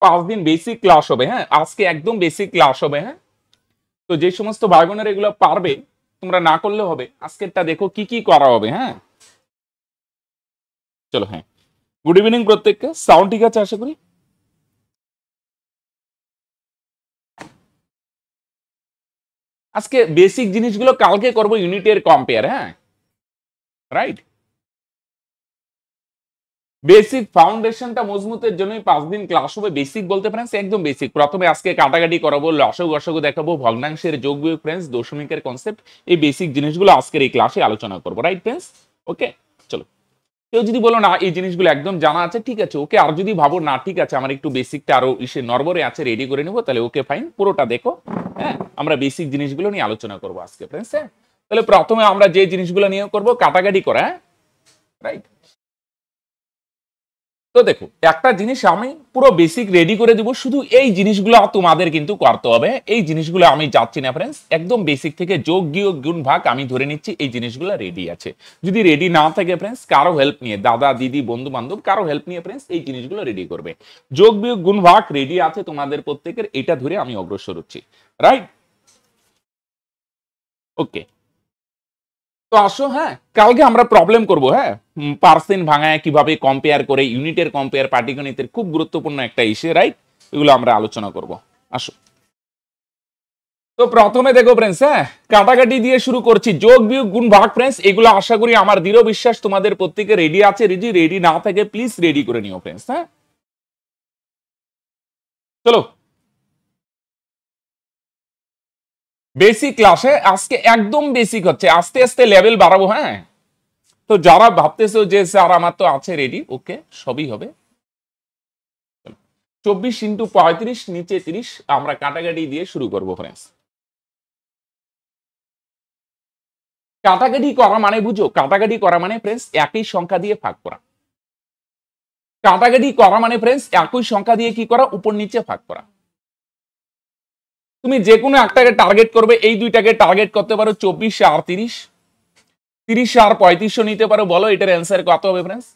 5 দিন basic class হবে। হ্যাঁ, আজকে একদম বেসিক ক্লাস হবে। হ্যাঁ, তো যে সমস্ত ভাই বোনেরা এগুলো পারবে, তোমরা না করলে হবে, আজকেরটা দেখো কি কি করা হবে। হ্যাঁ, চলো। হ্যাঁ, গুড ইভিনিং প্রত্যেককে। সাউন্ড ঠিক আছে আশা করি। আজকে বেসিক জিনিসগুলো কালকে করব ইউনিটের কম্পেয়ার। হ্যাঁ, রাইট। বেসিক ফাউন্ডেশনটা মজবুতের জন্যই 5 দিন ক্লাস হবে। বেসিক বলতে ফ্রেন্ডস একদম বেসিক। প্রথমে আজকে কাটাকাটি করাবো, লসাগু গসাগু দেখাবো, ভগ্নাংশের যোগ বিয়োগ ফ্রেন্ডস, দশমিকের কনসেপ্ট, এই বেসিক জিনিসগুলো আজকের এই ক্লাসে আলোচনা করবো। রাইট ফ্রেন্ডস, ওকে। চলো, কেউ যদি বলো না এই জিনিসগুলো একদম জানা আছে, ঠিক আছে ওকে। আর যদি ভাবো না ঠিক আছে আমার একটু বেসিকটা আরো ইসে নরবরে আছে, রেডি করে নেবো, তাহলে ওকে ফাইন, পুরোটা দেখো। হ্যাঁ, আমরা বেসিক জিনিসগুলো নিয়ে আলোচনা করবো আজকে ফ্রেন্ডস। হ্যাঁ, তাহলে প্রথমে আমরা যে জিনিসগুলো নিয়ে করবো কাটাকাটি করা। হ্যাঁ, রাইট। তো দেখো, একটা জিনিস আমি পুরো বেসিক রেডি করে দিব, শুধু এই জিনিসগুলো তোমাদের কিন্তু করতে হবে। এই জিনিসগুলো আমি যাচ্ছি না ফ্রেন্ডস, একদম বেসিক থেকে যোগ বিয়োগ গুণ ভাগ আমি ধরে নিচ্ছি এই জিনিসগুলো রেডি আছে। যদি রেডি না থাকে ফ্রেন্ডস, কারো হেল্প নিয়ে, দাদা দিদি বন্ধু বান্ধব কারো হেল্প নিয়ে ফ্রেন্ডস এই জিনিসগুলো রেডি করবে। যোগ বিয়োগ গুণ ভাগ রেডি আছে তোমাদের প্রত্যেকের, এটা ধরে আমি অগ্রসর হচ্ছি। রাইট, ওকে। তো আসো, হ্যাঁ কালকে আমরা প্রবলেম করব। হ্যাঁ, পার্সেন্ট ভাঙায় কিভাবে কম্পেয়ার করে, ইউনিটের কম্পেয়ার, পাটিগণিতের খুব গুরুত্বপূর্ণ একটা ইস্যু। রাইট, এগুলো আমরা আলোচনা করব। আসো, তো প্রথমে দেখো ফ্রেন্ডস, হ্যাঁ কাটাকাটি দিয়ে শুরু করছি। যোগ বিয়োগ গুণ ভাগ ফ্রেন্ডস, এগুলো আশা করি আমার দৃঢ় বিশ্বাস তোমাদের প্রত্যেকে রেডি আছে। যদি রেডি না থাকে প্লিজ রেডি করে নিও ফ্রেন্ডস। হ্যাঁ, চলো বেসিক ক্লাসে আজকে একদম বেসিক হচ্ছে, আস্তে আস্তে লেভেল বাড়াবো। হ্যাঁ, তো যারা ভাবতেছো যে স্যার আমার তো আছে রেডি, ওকে সবই হবে। 24 ইন্টু 35 নিচে 30, আমরা কাটাকাটি দিয়ে শুরু করবো ফ্রেন্ডস। কাটাকাটি করা মানে বুঝো, কাটাকাটি করা মানে ফ্রেন্ডস একই সংখ্যা দিয়ে ভাগ করা। কাটাকাটি করা মানে ফ্রেন্ডস একই সংখ্যা দিয়ে কি করা, উপর নিচে ভাগ করা। তুমি যে কোনো একটাকে টার্গেট করবে, এই দুইটাকে টার্গেট করতে পারো 24 আর 30, 30 আর 35 নিতে পারো। বলো এটার অ্যান্সার কত হবে ফ্রেন্ডস?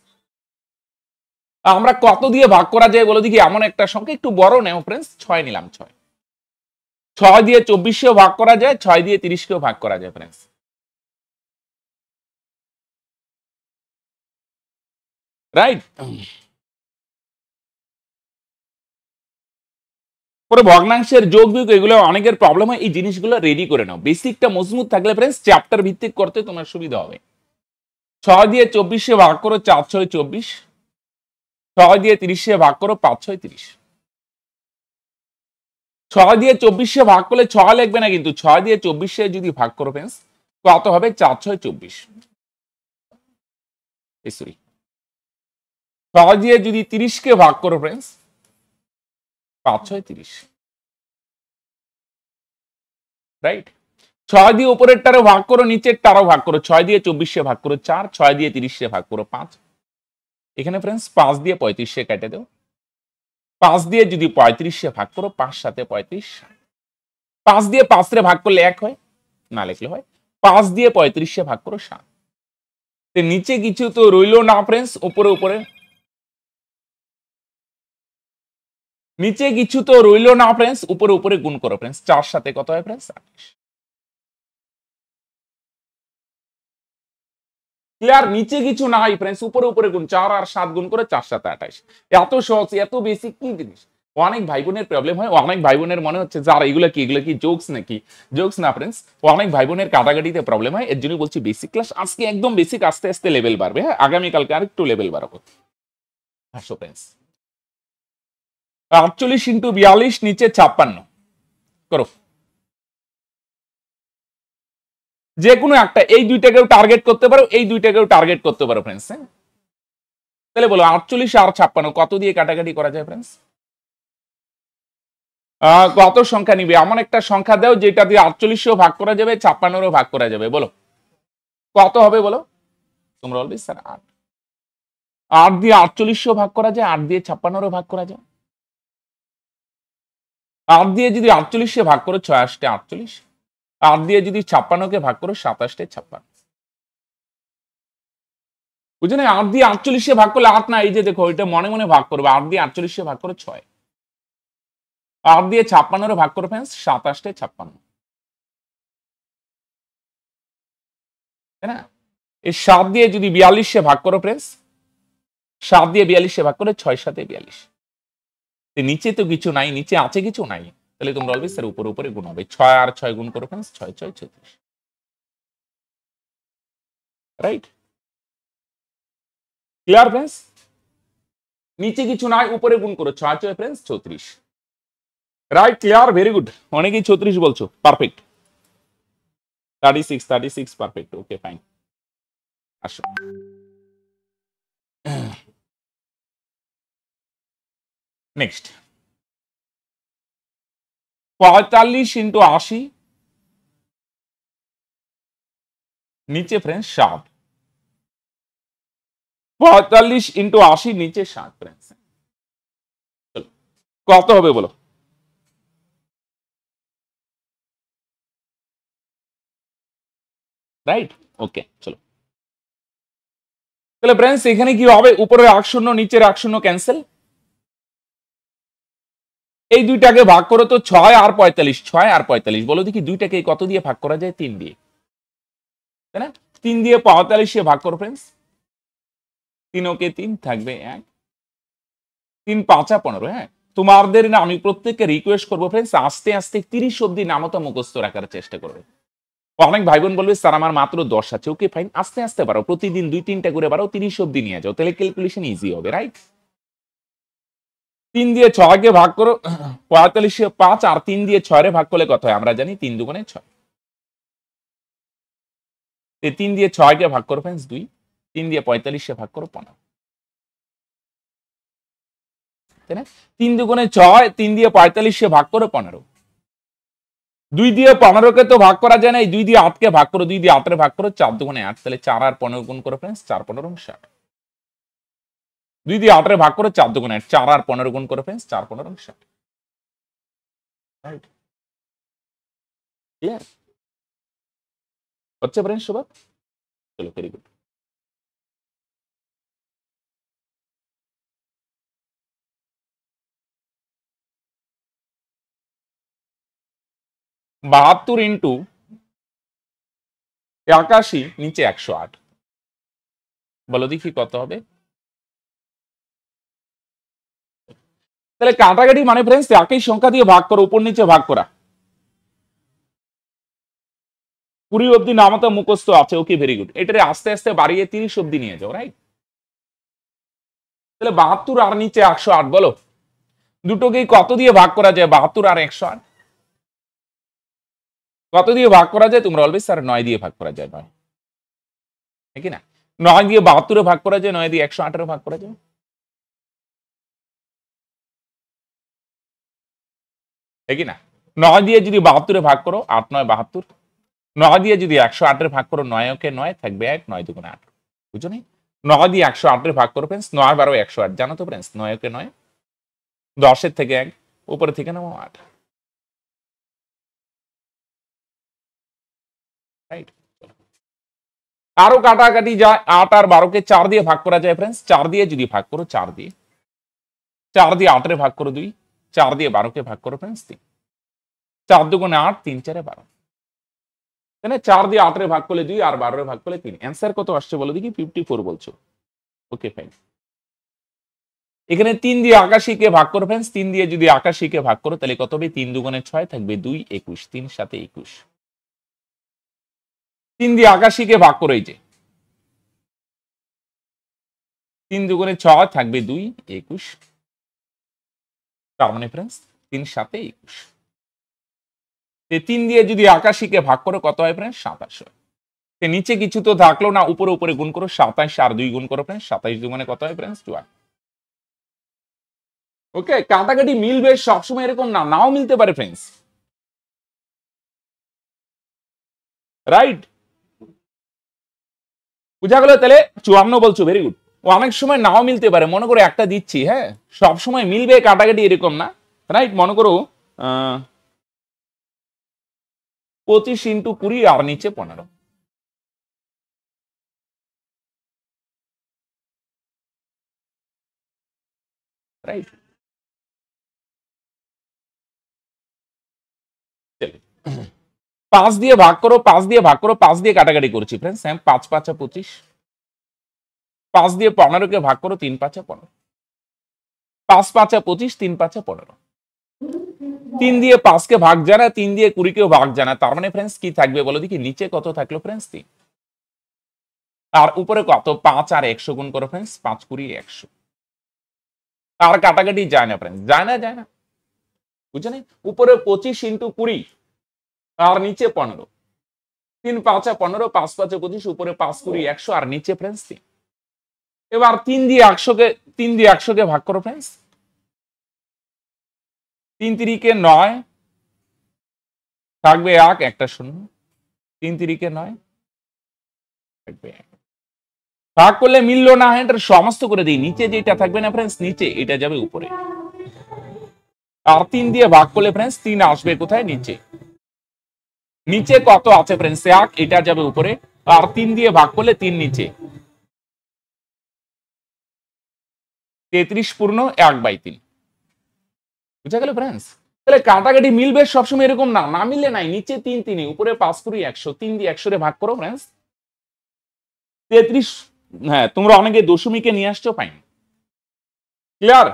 আমরা কত দিয়ে ভাগ করা যায় বলো দেখি। এমন একটা সংখ্যা একটু বড় নেও ফ্রেন্ডস, 6 নিলাম। 6 দিয়ে 24 ভাগ করা যায়, 6 দিয়ে 30 ভাগ করা যায় ফ্রেন্ডস। রাইট, পরে ভগ্নাংশের যোগ বিয়োগ এগুলো অনেকের প্রবলেম হয়, এই জিনিসগুলো রেডি করে নাও। বেসিকটা মজবুত থাকলে ফ্রেন্ডস চ্যাপ্টার ভিত্তিক করতে তোমার সুবিধা হবে। 6 দিয়ে 24 ভাগ করো, 4 6 24। 6 দিয়ে 30 ভাগ করো, 5 6 30। 6 দিয়ে 24 ভাগ করলে 6 লিখবে না কিন্তু, 6 দিয়ে 24 যদি ভাগ করো ফ্রেন্ডস কত হবে? 4 6 24। সরি, 6 দিয়ে যদি 30 ভাগ করো ফ্রেন্ডস 5 6 30। রাইট, 6 দিয়ে উপরেরটারও ভাগ করো, নিচেরটারও ভাগ করো। 6 দিয়ে 24 ভাগ করো 4, 6 দিয়ে 30 ভাগ করো 5। এখানে ফ্রেন্ডস 5 দিয়ে 35 কেটে দাও। 5 দিয়ে যদি 35 ভাগ করো, 5 7 35। 5 দিয়ে 5 রে ভাগ করলে 1 হয়, না লিখলে হয়। 5 দিয়ে 35 ভাগ করো 7। নিচে কিছু তো রইলো না ফ্রেন্ডস, উপরে উপরে নিচে কিছু তো রইলো না ফ্রেন্ডস, উপরে উপরে গুণ করো ফ্রেন্ডস। 4 সাথে কত হয় ফ্রেন্ডস? 28। ক্লিয়ার? নিচে কিছু নাই ফ্রেন্ডস, উপরে উপরে গুণ। 4 আর 7 গুণ করে 4 7 28। এত সহজ, এত বেসিক কি জিনিস। অনেক ভাই বোনের প্রবলেম হয়, অনেক ভাই বোনের মনে হচ্ছে যে আর এগুলো কি জোকস নাকি? জোকস না ফ্রেন্ডস, অনেক ভাই বোনের কাটাকাটিতে প্রবলেম হয়। এর জন্য বলছি বেসিক ক্লাস আজকে একদম বেসিক, আস্তে আস্তে লেভেল বাড়বে। হ্যাঁ, আগামী কালকে আরেকটু লেভেল বাড়াবো। আসো ফ্রেন্ডস, 48 ইন্টু 42 নিচে 56 করো। যে কোনো একটা, এই দুইটাকেও টার্গেট করতে পারো, এই দুইটাকেও টার্গেট করতে পারো ফ্রেন্ডস। হ্যাঁ, তাহলে বলো 48 আর 56 কত দিয়ে কাটাকাটি করা যায় ফ্রেন্ডস? কত সংখ্যা নিবে? এমন একটা সংখ্যা দাও যেটা দিয়ে 48 ভাগ করা যাবে, 56 ভাগ করা যাবে। বলো কত হবে বলো? তোমরা বলবে স্যার 8। 8 দিয়ে 48 ভাগ করা যায়, 8 দিয়ে 56 ভাগ করা যায়। 8 দিয়ে যদি 48 ভাগ করো 6 8 48। 8 দিয়ে যদি 56 ভাগ করো 27 56। বুঝছো না? 8 দিয়ে 48 ভাগ করলে 8 না, এই যে দেখো এটা মনে মনে ভাগ করবে। 8 দিয়ে 48 ভাগ করো 6। 8 দিয়ে 56 ভাগ করো फ्रेंड्स 27 56, তাই না? এই 7 দিয়ে যদি 42 ভাগ করো फ्रेंड्स, 7 দিয়ে 42 ভাগ করে 6 7 42, নিচে তো কিছু নাই, নিচে আছে কিছু নাই, তাহলে তোমরা অলওয়েজ এর উপরে উপরে গুণ হবে। 6 আর 6 গুণ করো फ्रेंड्स, 6 6 36, রাইট? Clear friends? নিচে কিছু নাই, উপরে গুণ করো, 6 6 friends 34, right? Clear, very good. অনেকেই 36 বলছো, পারফেক্ট। 36 36 perfect, okay fine. আসো নেক্সট, 45 ইন্টু 80, নিচে फ्रेंड्स 60, 45 ইন্টু 80 নিচে 60 फ्रेंड्स, কত হবে বলো? রাইট, ওকে চলো। তাহলে फ्रेंड्स এখানে কি হবে? উপরে 8 শূন্য, নিচের 8 শূন্য ক্যান্সেল, এই দুইটাকে ভাগ করো তো 6 আর 45, 6 আর 45, বলো দেখি দুইটাকে কত দিয়ে ভাগ করা যায়? 3 দিয়ে, তাই না? 3 দিয়ে 45 ভাগ করো फ्रेंड्स, 3 ওকে 3 থাকবে 1, 3 5 15। হ্যাঁ, তোমাদের না আমি প্রত্যেককে রিকোয়েস্ট করবো फ्रेंड्स, আস্তে আস্তে 30 অবধি নামতা মুখস্থ রাখার চেষ্টা করবে। অনেক ভাই বোন বলবে স্যার আমার মাত্র 10 আছে, ওকে ফাইন, আস্তে আস্তে পারো, প্রতিদিন 2 3টা করে পারো, 30 অবধি নিয়ে যাও, তাহলে ক্যালকুলেশন ইজি হবে, রাইট? 3 দিয়ে 6 কে ভাগ করো 45 5, আর 3 দিয়ে 6 রে ভাগ করলে কত হয় আমরা জানি, 3 দুগুণে 6, 3 দিয়ে 6 কে ভাগ করো फ्रेंड्स 2, 3 দিয়ে 45 ভাগ করো 15, তাই না? 3 দুগুণে 6, 3 দিয়ে 45 ভাগ করো 15, 2 দিয়ে 15 কে তো ভাগ করা যায় না, 2 দিয়ে 8 কে ভাগ করো, 2 দিয়ে 8 রে ভাগ করো, 4 দুগুণে 8, তাহলে 4 আর 15 গুণ করো फ्रेंड्स, 4 15 60, 2 দিয়ে 8 রে ভাগ করো, 4 দুগুণে 8, 4 আর 15 গুণ করো फ्रेंड्स, 4 15 60, রাইট? ক্লিয়ার হচ্ছে फ्रेंड्स সবার? চলো ভেরি গুড। বাহাত্তর ইন্টু 81 নিচে 108, বলো দেখি কত হবে? তাহলে কাটাকাটি মানে फ्रेंड्स একই সংখ্যা দিয়ে ভাগ করো, উপর নিচে ভাগ করা। 20 অবধি নামতা মুখস্থ আছে, ওকে ভেরি গুড। এটারে আস্তে আস্তে বাড়িয়ে 30 অবধি নিয়ে যাও, রাইট? তাহলে 72 আর নিচে 108, বলো দুটোকে কত দিয়ে ভাগ করা যায়? 72 আর 108 কত দিয়ে ভাগ করা যায়? তোমরা অলওয়েজ স্যার 9 দিয়ে ভাগ করা যায়, 9, নাকি না? 9 দিয়ে 72 ভাগ করা যায়, 9 দিয়ে 108 ভাগ করা যায়, নাকি না? 9 দিয়ে যদি 72 ভাগ করো, 8 9 72, 9 দিয়ে যদি 108 ভাগ করো, 9 ওকে 9 থাকবে 1, 9 দুগুণে 8, বুঝো নি? 9 দিয়ে 108 ভাগ করো फ्रेंड्स, 9 12 108, জানো তো फ्रेंड्स, 9 ওকে 9, 10 এর থেকে 1, উপরে থেকে নাও 8, রাইট? আরো কাটাকাটি যায়, 8 আর 12 কে 4 দিয়ে ভাগ করা যায় फ्रेंड्स, 4 দিয়ে যদি ভাগ করো, 4 দিয়ে 8 রে ভাগ করো 2, 4 দিয়ে 12 কে ভাগ করো फ्रेंड्स 3, 4 দুগুণে 8, 3 4 12, তাই না? 4 দিয়ে 8 রে ভাগ করলে 2 আর 12 রে ভাগ করলে 3, অ্যান্সার কত আসছে বলো দেখি? 54 বলছো, ওকে ফাইন। এখানে 3 দিয়ে 81 কে ভাগ করো फ्रेंड्स, 3 দিয়ে যদি 81 কে ভাগ করো তাহলে কত হবে? 3 দুগুণে 6 থাকবে 2 21, 3 7 21, 3 দিয়ে 81 কে ভাগ করো, এই যে 3 দুগুণে 6 থাকবে 2 21, তার মানে फ्रेंड्स 3 7 21, 3 দিয়ে যদি 81 কে ভাগ করো কত হয় फ्रेंड्स? 27 হয়। নিচে কিছু তো থাকলো না, উপরে উপরে গুণ করো, 27 আর 2 গুণ করো फ्रेंड्स, 27 দুগুণে কত হয় फ्रेंड्स? 12। ওকে, কাটাকাটি মিলবে সবসময় এরকম না, নাও মিলতে পারে फ्रेंड्स, রাইট? বুঝা গেল? তাহলে 54 বলছো, ভেরি গুড। অনেক সময় নাও মিলতে পারে, মনে করো একটা দিচ্ছি, হ্যাঁ, সব সময় মিলবে কাটাকাটি এরকম না, রাইট? মনে করো 25 ইন্টু 20 আর নিচে 15, রাইট? 5 দিয়ে ভাগ করো, 5 দিয়ে ভাগ করো, 5 দিয়ে কাটাকাটি করছি फ्रेंड्स। হ্যাঁ 5 5 25, 5 দিয়ে 15 কে ভাগ করো, 3 5 15, 5 5 25, 3 5 15, 3 দিয়ে 5 কে ভাগ জানা, 3 দিয়ে 20 কেও ভাগ জানা, তার মানে फ्रेंड्स কি থাকবে বলো দেখি, নিচে কত থাকলো फ्रेंड्स 3, আর উপরে কত, 5 আর 100 গুণ করো फ्रेंड्स, 5 20 100, আর কাটাকাটি যায় না फ्रेंड्स, যায় না, বুঝছেন? উপরে 25 ইনটু 20 আর নিচে 15, 3 5 15, 5 5 25, উপরে 5 20 100 আর নিচে फ्रेंड्स 3। এবার 3 দিয়ে 100 কে ভাগ করো फ्रेंड्स, 3 3 কে 9, থাকবে 1 একটা শূন্য, 3 3 কে 9 থাকবে 1। ভাগ করলে মিললো না, এটা সমস্ত করে দিই, নিচে যেটা থাকবে না फ्रेंड्स, নিচে এটা যাবে উপরে, আর 3 দিয়ে ভাগ করলে फ्रेंड्स 3 আসবে কোথায়, নিচে। নিচে কত আছে फ्रेंड्स 1, এটা যাবে উপরে, আর 3 দিয়ে ভাগ করলে 3 নিচে, 33 পূর্ণ 1/3, বুঝা গেল फ्रेंड्स? তাহলে কাটাকাটি মিলবে সবসময় এরকম না, না মিললে নাই, নিচে 3 3, উপরে 5 20 100, 3 দিয়ে 100 রে ভাগ করো फ्रेंड्स 33। হ্যাঁ তোমরা অনেকে দশমিকে নিয়ে আসছো, পাইনি, ক্লিয়ার?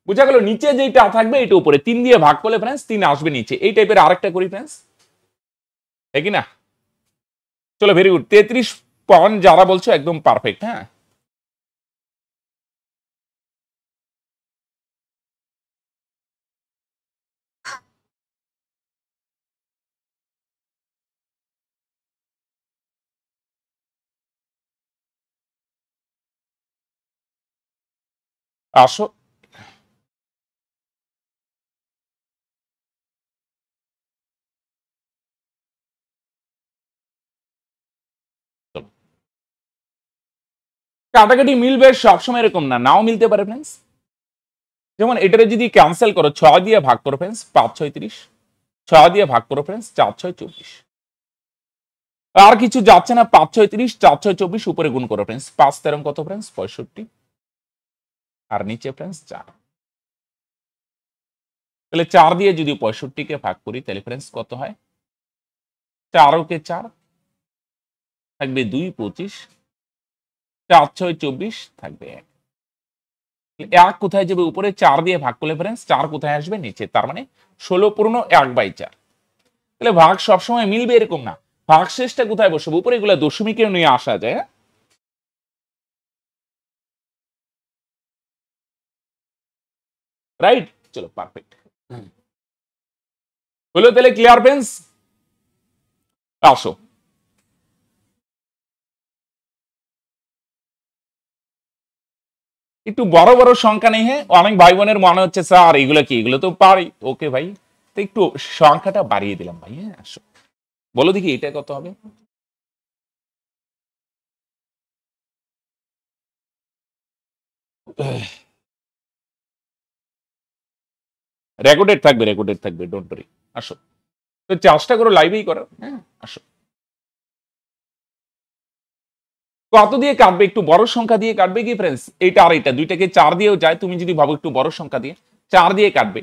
বুঝা গেল? নিচে যেটা থাকবে এটা উপরে, 3 দিয়ে ভাগ করলে फ्रेंड्स 3 আসবে নিচে। এই টাইপের আরেকটা করি फ्रेंड्स, তাই কি না? চলো ভেরি গুড, 33 পয়েন্ট যারা বলছো একদম পারফেক্ট। হ্যাঁ আসো, কাটাকাটি মিলবে সবসময় এরকম না, নাও মিলতে পারে फ्रेंड्स। যেমন এটারে যদি ক্যান্সেল করো, 6 দিয়ে ভাগ করো फ्रेंड्स 5 6 30, 6 দিয়ে ভাগ করো फ्रेंड्स 4 6 24, আর কিছু যাচ্ছে না, 5 6 30, 4 6 24, উপরে গুণ করো फ्रेंड्स, 5 13 কত फ्रेंड्स 65, আর নিচে फ्रेंड्स 4। তাহলে 4 দিয়ে যদি 65 কে ভাগ করি তাহলে फ्रेंड्स কত হয়, 4 কে 4 থাকবে 2 25, 4 6 24 থাকবে 1। 1 কোথায় যাবে উপরে, 4 দিয়ে ভাগ করলে फ्रेंड्स 4 কোথায় আসবে, নিচে, তার মানে 16 পূর্ণ 1/4। তাহলে ভাগ সবসময় মিলবে এরকম না, ভাগ শেষটা কোথায় বসবে, উপরে, এগুলো দশমিকেও নিয়ে আসা যায়। রাইট? চলো পারফেক্ট হলো, তাহলে ক্লিয়ার फ्रेंड्स? আসো, একটু বড় বড় সংখ্যা নেই। হ্যাঁ অনেক ভাই বোনের মনে হচ্ছে স্যার এগুলো কি, এগুলো তো পারি। ওকে ভাই, তো একটু সংখ্যাটা বাড়িয়ে দিলাম ভাই। হ্যাঁ আসো, বলো দেখি এটা কত হবে। রেকর্ডেড থাকবে, ডোন্ট ওয়ারি। আসো, তো চেষ্টা করো লাইভেই করো। হ্যাঁ আসো, কত দিয়ে কাটবে, একটু বড় সংখ্যা দিয়ে কাটবে কি फ्रेंड्स? এইটা আর এটা দুইটাকে 4 দিয়েও যায়, তুমি যদি ভাবো একটু বড় সংখ্যা দিয়ে 4 দিয়ে কাটবে,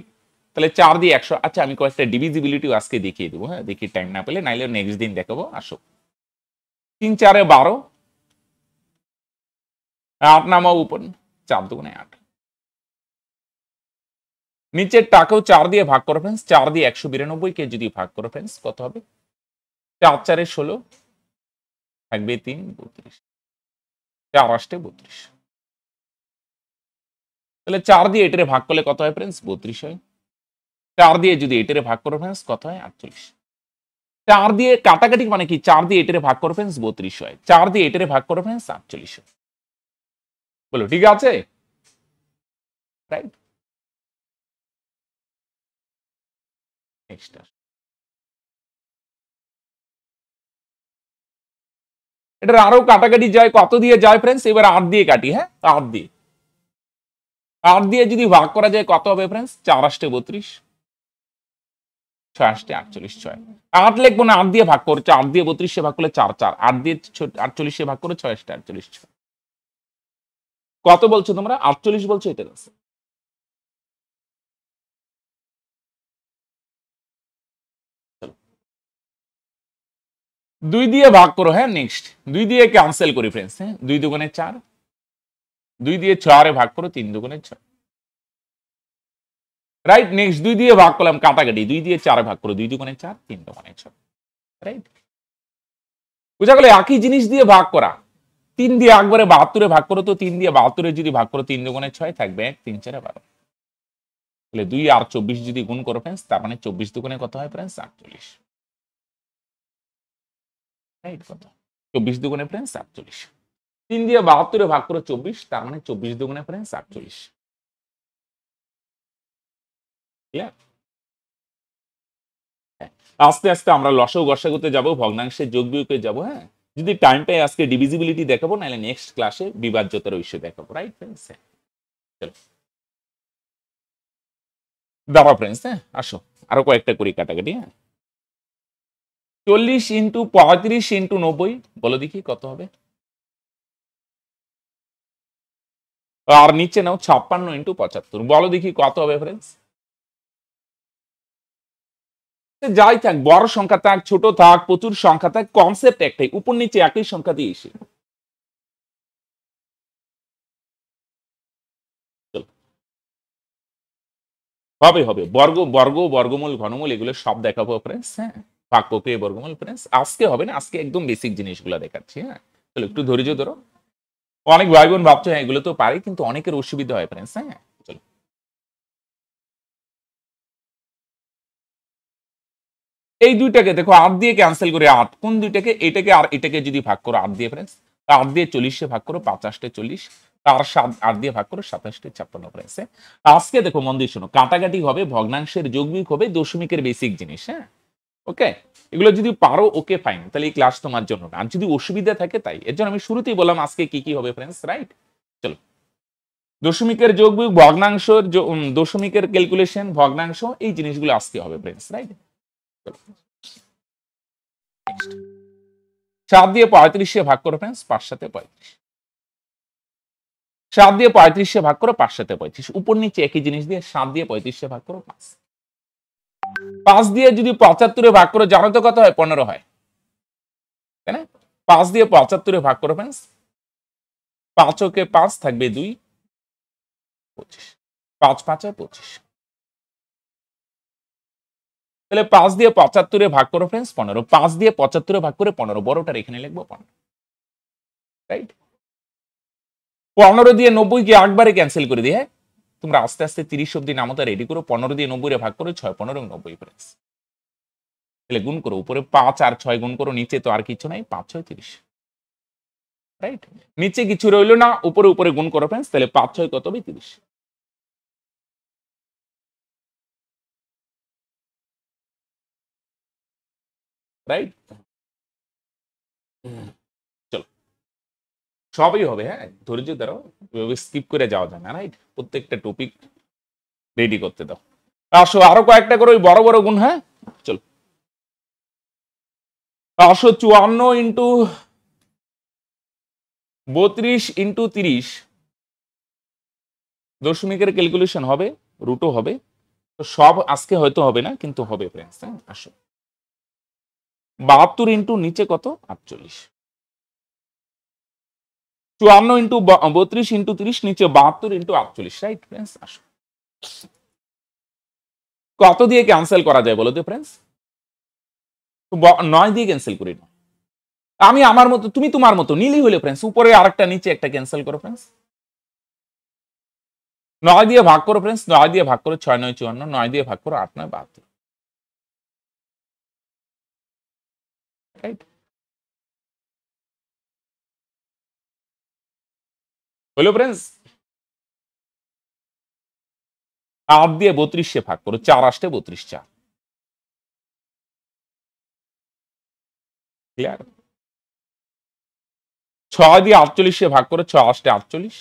তাহলে 4 দিয়ে 100। আচ্ছা আমি কয়েকটা ডিভিজিবিলিটিও আজকে দেখিয়ে দেবো। হ্যাঁ দেখি, টাইম না পেলে, নাইলে নেক্সট দিন দেখাবো। আসো, 3 4 12, 8 নামাও উপর, 4 2 8, নিচের টাকেও 4 দিয়ে ভাগ করো फ्रेंड्स, 4 দিয়ে 192 কে যদি ভাগ করো फ्रेंड्स কত হবে, 4 4 16 থাকবে 3 32, 4 8 32। তাহলে 4 দিয়ে এটারে ভাগ করলে কত হয় फ्रेंड्स, 32 হয়। 4 দিয়ে যদি এটারে ভাগ করো फ्रेंड्स কত হয়, 48। 4 দিয়ে কাটাকাটি মানে কি, 4 দিয়ে এটারে ভাগ করো फ्रेंड्स 32 হয়, 4 দিয়ে এটারে ভাগ করো फ्रेंड्स 48 হয়। বলো ঠিক আছে? রাইট? নেক্সট, এটার আরো কাটাকাটি যায়, কত দিয়ে যায় फ्रेंड्स? এবার 8 দিয়ে কাটি। হ্যাঁ 8 দিয়ে, 8 দিয়ে যদি ভাগ করা যায় কত হবে फ्रेंड्स, 4 8 32, 6 8 48, 6। 8 লিখবো না, 8 দিয়ে ভাগ করো, 8 দিয়ে 32 ভাগ করলে 4 4, 8 দিয়ে 48 ভাগ করো 6 8 48, 6। কত বলছো তোমরা, 48 বলছো? এটা আছে। 2 দিয়ে ভাগ করো। হ্যাঁ, নেক্সট 2 দিয়ে ক্যান্সেল করি ফ্রেন্ডস। হ্যাঁ, 2 দুগুণে 4, 2 দিয়ে 4 এ ভাগ করো, 3 দুগুণে 6, রাইট। নেক্সট 2 দিয়ে ভাগ করলাম, কাটাকাটি, 2 দিয়ে 4 এ ভাগ করো, 2 দুগুণে 4, 3 দুগুণে 6, রাইট। বুঝা গেল? একই জিনিস দিয়ে ভাগ করা। 3 দিয়ে একবারে 72 এ ভাগ করো, তো 3 দিয়ে 72 এ যদি ভাগ করো, 3 দুগুণে 6 থাকবে 1, 3 4 12, তাহলে 2 আর 24 যদি গুণ করো ফ্রেন্ডস, তার মানে 24 দুগুণে কত হয় ফ্রেন্ডস? 48, রাইট। কত? 24 দুগুণে ফ্রেন্ডস 48। 3 দিয়ে 72 এ ভাগ করো 24, তার মানে 24 দুগুণে ফ্রেন্ডস 48। ক্লিয়ার? আস্তে আস্তে আমরা লসাগু গসাগুতে যাব, ভগ্নাংশের যোগ বিয়োগে যাব। হ্যাঁ, যদি টাইম পাই আজকে ডিভিজিবিলিটি দেখাবো, নাহলে নেক্সট ক্লাসে বিভাজ্যতার ইস্যু দেখাবো, রাইট ফ্রেন্ডস? চলো দাঁড়াও ফ্রেন্ডস, হ্যাঁ আসো আরো কয়েকটা করি কাটাকাটি। হ্যাঁ, 40 ইন্টু 35 ইন্টু 90, বলো দেখি কত হবে। আর নিচে নাও 56 ইন্টু 75, বলো দেখি কত হবে ফ্রেন্ডস। যাই থাক, বড় সংখ্যা থাক, ছোট থাক, প্রচুর সংখ্যা থাক, কনসেপ্ট একটাই, উপর নিচে একই সংখ্যা দিয়ে এসে। হবে হবে, বর্গ বর্গ বর্গমূল ঘনমূল এগুলো সব দেখাবো ফ্রেন্ডস। হ্যাঁ, ভাগ প্রক্রিয়া বর্গমূল ফ্রেন্ডস আজকে হবে না, আজকে একদম বেসিক জিনিসগুলো দেখাচ্ছি। হ্যাঁ, চলো একটু ধৈর্য ধরো। অনেক ভাই বোন ভাবছো হ্যাঁ এগুলো তো পারি, কিন্তু অনেকের অসুবিধা হয় ফ্রেন্ডস। হ্যাঁ, চলো এই দুইটাকে দেখো, 8 দিয়ে ক্যান্সেল করে 8, কোন দুইটাকে? এটাকে আর এটাকে যদি ভাগ করো 8 দিয়ে ফ্রেন্ডস, 8 দিয়ে 40 ভাগ করো, 5 40, তার 8 দিয়ে ভাগ করো, 27 56 ফ্রেন্ডস। আজকে দেখো মন দিয়ে শোনো, কাটাকাটি হবে, ভগ্নাংশের যোগ বিয়োগ হবে, দশমিকের বেসিক জিনিস। হ্যাঁ, ওকে, এগুলো যদি পারো ওকে ফাইন, তাহলে এই ক্লাস তোমার জন্য না। আর যদি অসুবিধা থাকে তাই, এর জন্য আমি শুরুতেই বললাম আজকে কি কি হবে ফ্রেন্ডস, রাইট? চলো, দশমিকের যোগ বিয়োগ, ভগ্নাংশের দশমিকের ক্যালকুলেশন, ভগ্নাংশ, এই জিনিসগুলো আজকে হবে ফ্রেন্ডস, রাইট? 7 দিয়ে 35 ভাগ করো ফ্রেন্ডস, 5 7 35, 7 দিয়ে 35 ভাগ করো, 5 7 35, উপর নিচে একই জিনিস দিয়ে 7 দিয়ে 35 ভাগ করো 5, 5 দিয়ে যদি 75 ভাগ করো, জানো তো কত হয়? 15 হয়, তাই না? 5 দিয়ে 75 ভাগ করো ফ্রেন্ডস, 5 ওকে 5 থাকবে 2, 25, 5 5 25, তাহলে 5 দিয়ে 75 ভাগ করো ফ্রেন্ডস 15, 5 দিয়ে 75 ভাগ করে 15, বড়টার এখানে লিখবো 15, রাইট? 15 দিয়ে 90 কে একবারে ক্যান্সেল করে দিয়ে, হ্যাঁ তোমরা আস্তে আস্তে 30 অব্দি নামতা রেডি করো। 15 দিয়ে 90 ভাগ করো, 6 15 90 ফ্রেন্ডস, তাহলে গুণ করো, উপরে 5 আর 6 গুণ করো, নিচে তো আর কিছু নাই, 5 6 30, রাইট? নিচে কিছু রইলো না, উপরে উপরে গুণ করো ফ্রেন্ডস, তাহলে 5 6 কত হবে? 30, রাইট? চলো সবই হবে। হ্যাঁ, ধৈর্য ধরো, স্কিপ করে যাওয়া যায় না, রাইট? প্রত্যেকটা টপিক রেডি করতে দাও। আসো আরো কয়েকটা করে ওই বড় বড় গুণ। হ্যাঁ, চলো 554 ইন্টু 32 ইন্টু 30, দশমিকের ক্যালকুলেশন হবে, রুটও হবে। তো সব আজকে হয়তো হবে না, কিন্তু হবে ফ্রেন্ডস। হ্যাঁ, আসো 72 ইন্টু নিচে কত? 48, 54 ইন্টু 32 ইন্টু 30, নিচে 72 ইন্টু 48, রাইট ফ্রেন্ডস? আসো কত দিয়ে ক্যান্সেল করা যায় বলো তো ফ্রেন্ডস? 9 দিয়ে ক্যান্সেল করি না, আমি আমার মতো, তুমি তোমার মতো নিলেই হলে ফ্রেন্ডস। উপরে আরেকটা নিচে একটা ক্যান্সেল করো ফ্রেন্ডস, 9 দিয়ে ভাগ করো ফ্রেন্ডস, 9 দিয়ে ভাগ করো 6 9 54, 9 দিয়ে ভাগ করো 8 9 72, রাইট? হলো ফ্রেন্ডস? 8 দিয়ে 32 ভাগ করো, 4 8 32, 4, ক্লিয়ার? 6 দিয়ে 48 ভাগ করো, 6 8 48,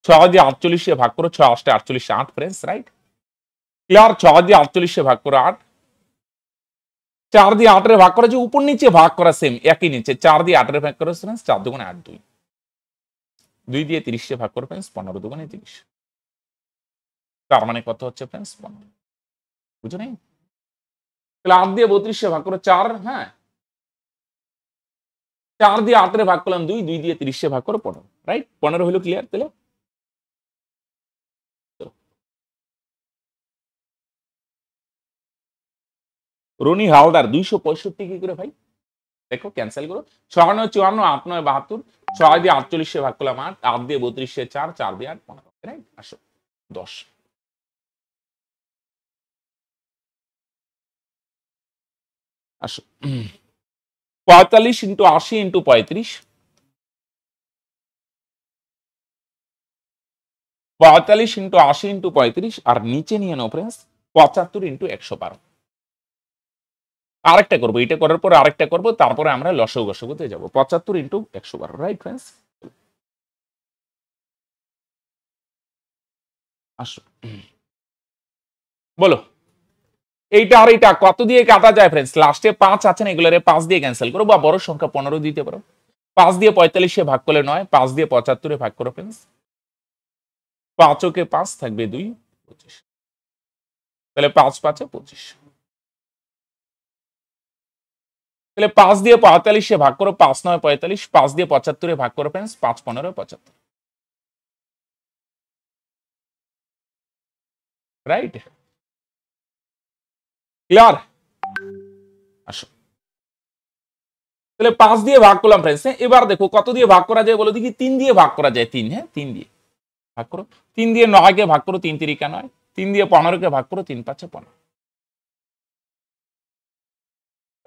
6 দিয়ে 48 ভাগ করো, 6 8 48, 8 ফ্রেন্ডস, রাইট? ক্লিয়ার? 6 দিয়ে 48 ভাগ করো 8, 4 দিয়ে 8 ভাগ করা, যে উপর নিচে ভাগ করা সেম একই নিচে, 4 দিয়ে 8 ভাগ করো ফ্রেন্ডস, 4 দুগুণে 8 2, 2 দিয়ে 30 ভাগ করো ফ্রেন্ডস, 15 দুগুণে 30, তার মানে কত হচ্ছে ফ্রেন্ডস? 15, বুঝো নাই? তাহলে 8 দিয়ে 32 ভাগ করো 4, হ্যাঁ 4 দিয়ে 8 রে ভাগ করলাম 2, 2 দিয়ে 30 ভাগ করো 15, রাইট? 15 হলো ক্লিয়ার তাহলে? রনি হালদার 265 কি করে ভাই? দেখো ক্যান্সেল করো। 6 9 54, 8 9 72, 6 দিয়ে 48 ভাগ করলাম 8, 8 দিয়ে 32 4, 4 দিয়ে 8 15, রাইট? আসো 10। আসো 45 ইন্টু 80 ইন্টু 35, 45 ইন্টু 80 ইন্টু 35, আর নিচে নিয়ে নাও ফ্রেন্ডস 75 ইন্টু 112। আরেকটা করবো, এটা করার পর আরেকটা করবো, তারপরে আমরা লসগু গসগুতে যাবো। 75 ইন্টু 112, রাইট ফ্রেন্ডস? আসো বলো এইটা আর এইটা কত দিয়ে কাটা যায় ফ্রেন্ডস? লাস্টে 5 আছে না, এগুলোরে 5 দিয়ে ক্যান্সেল করো, বা বড় সংখ্যা 15 দিতে পারো। 5 দিয়ে 45 ভাগ করলে 9, 5 দিয়ে 75 ভাগ করো ফ্রেন্ডস। 5 ওকে 5 থাকবে 2, 25। তাহলে 5 5 25। তাহলে 5 দিয়ে 45 ভাগ করো, 5 9 45, 5 দিয়ে 75 ভাগ করো ফ্রেন্ডস, 5 15 75, রাইট? ক্লিয়ার? আসো তাহলে 5 দিয়ে ভাগ করলাম ফ্রেন্ডস। এবার দেখো কত দিয়ে ভাগ করা যায় বলো দেখি। 3 দিয়ে ভাগ করা যায়, 3, হ্যাঁ 3 দিয়ে ভাগ করো। 3 দিয়ে 9 কে ভাগ করো, 3 3 9। 3 দিয়ে 15 কে ভাগ করো, 3 5 15,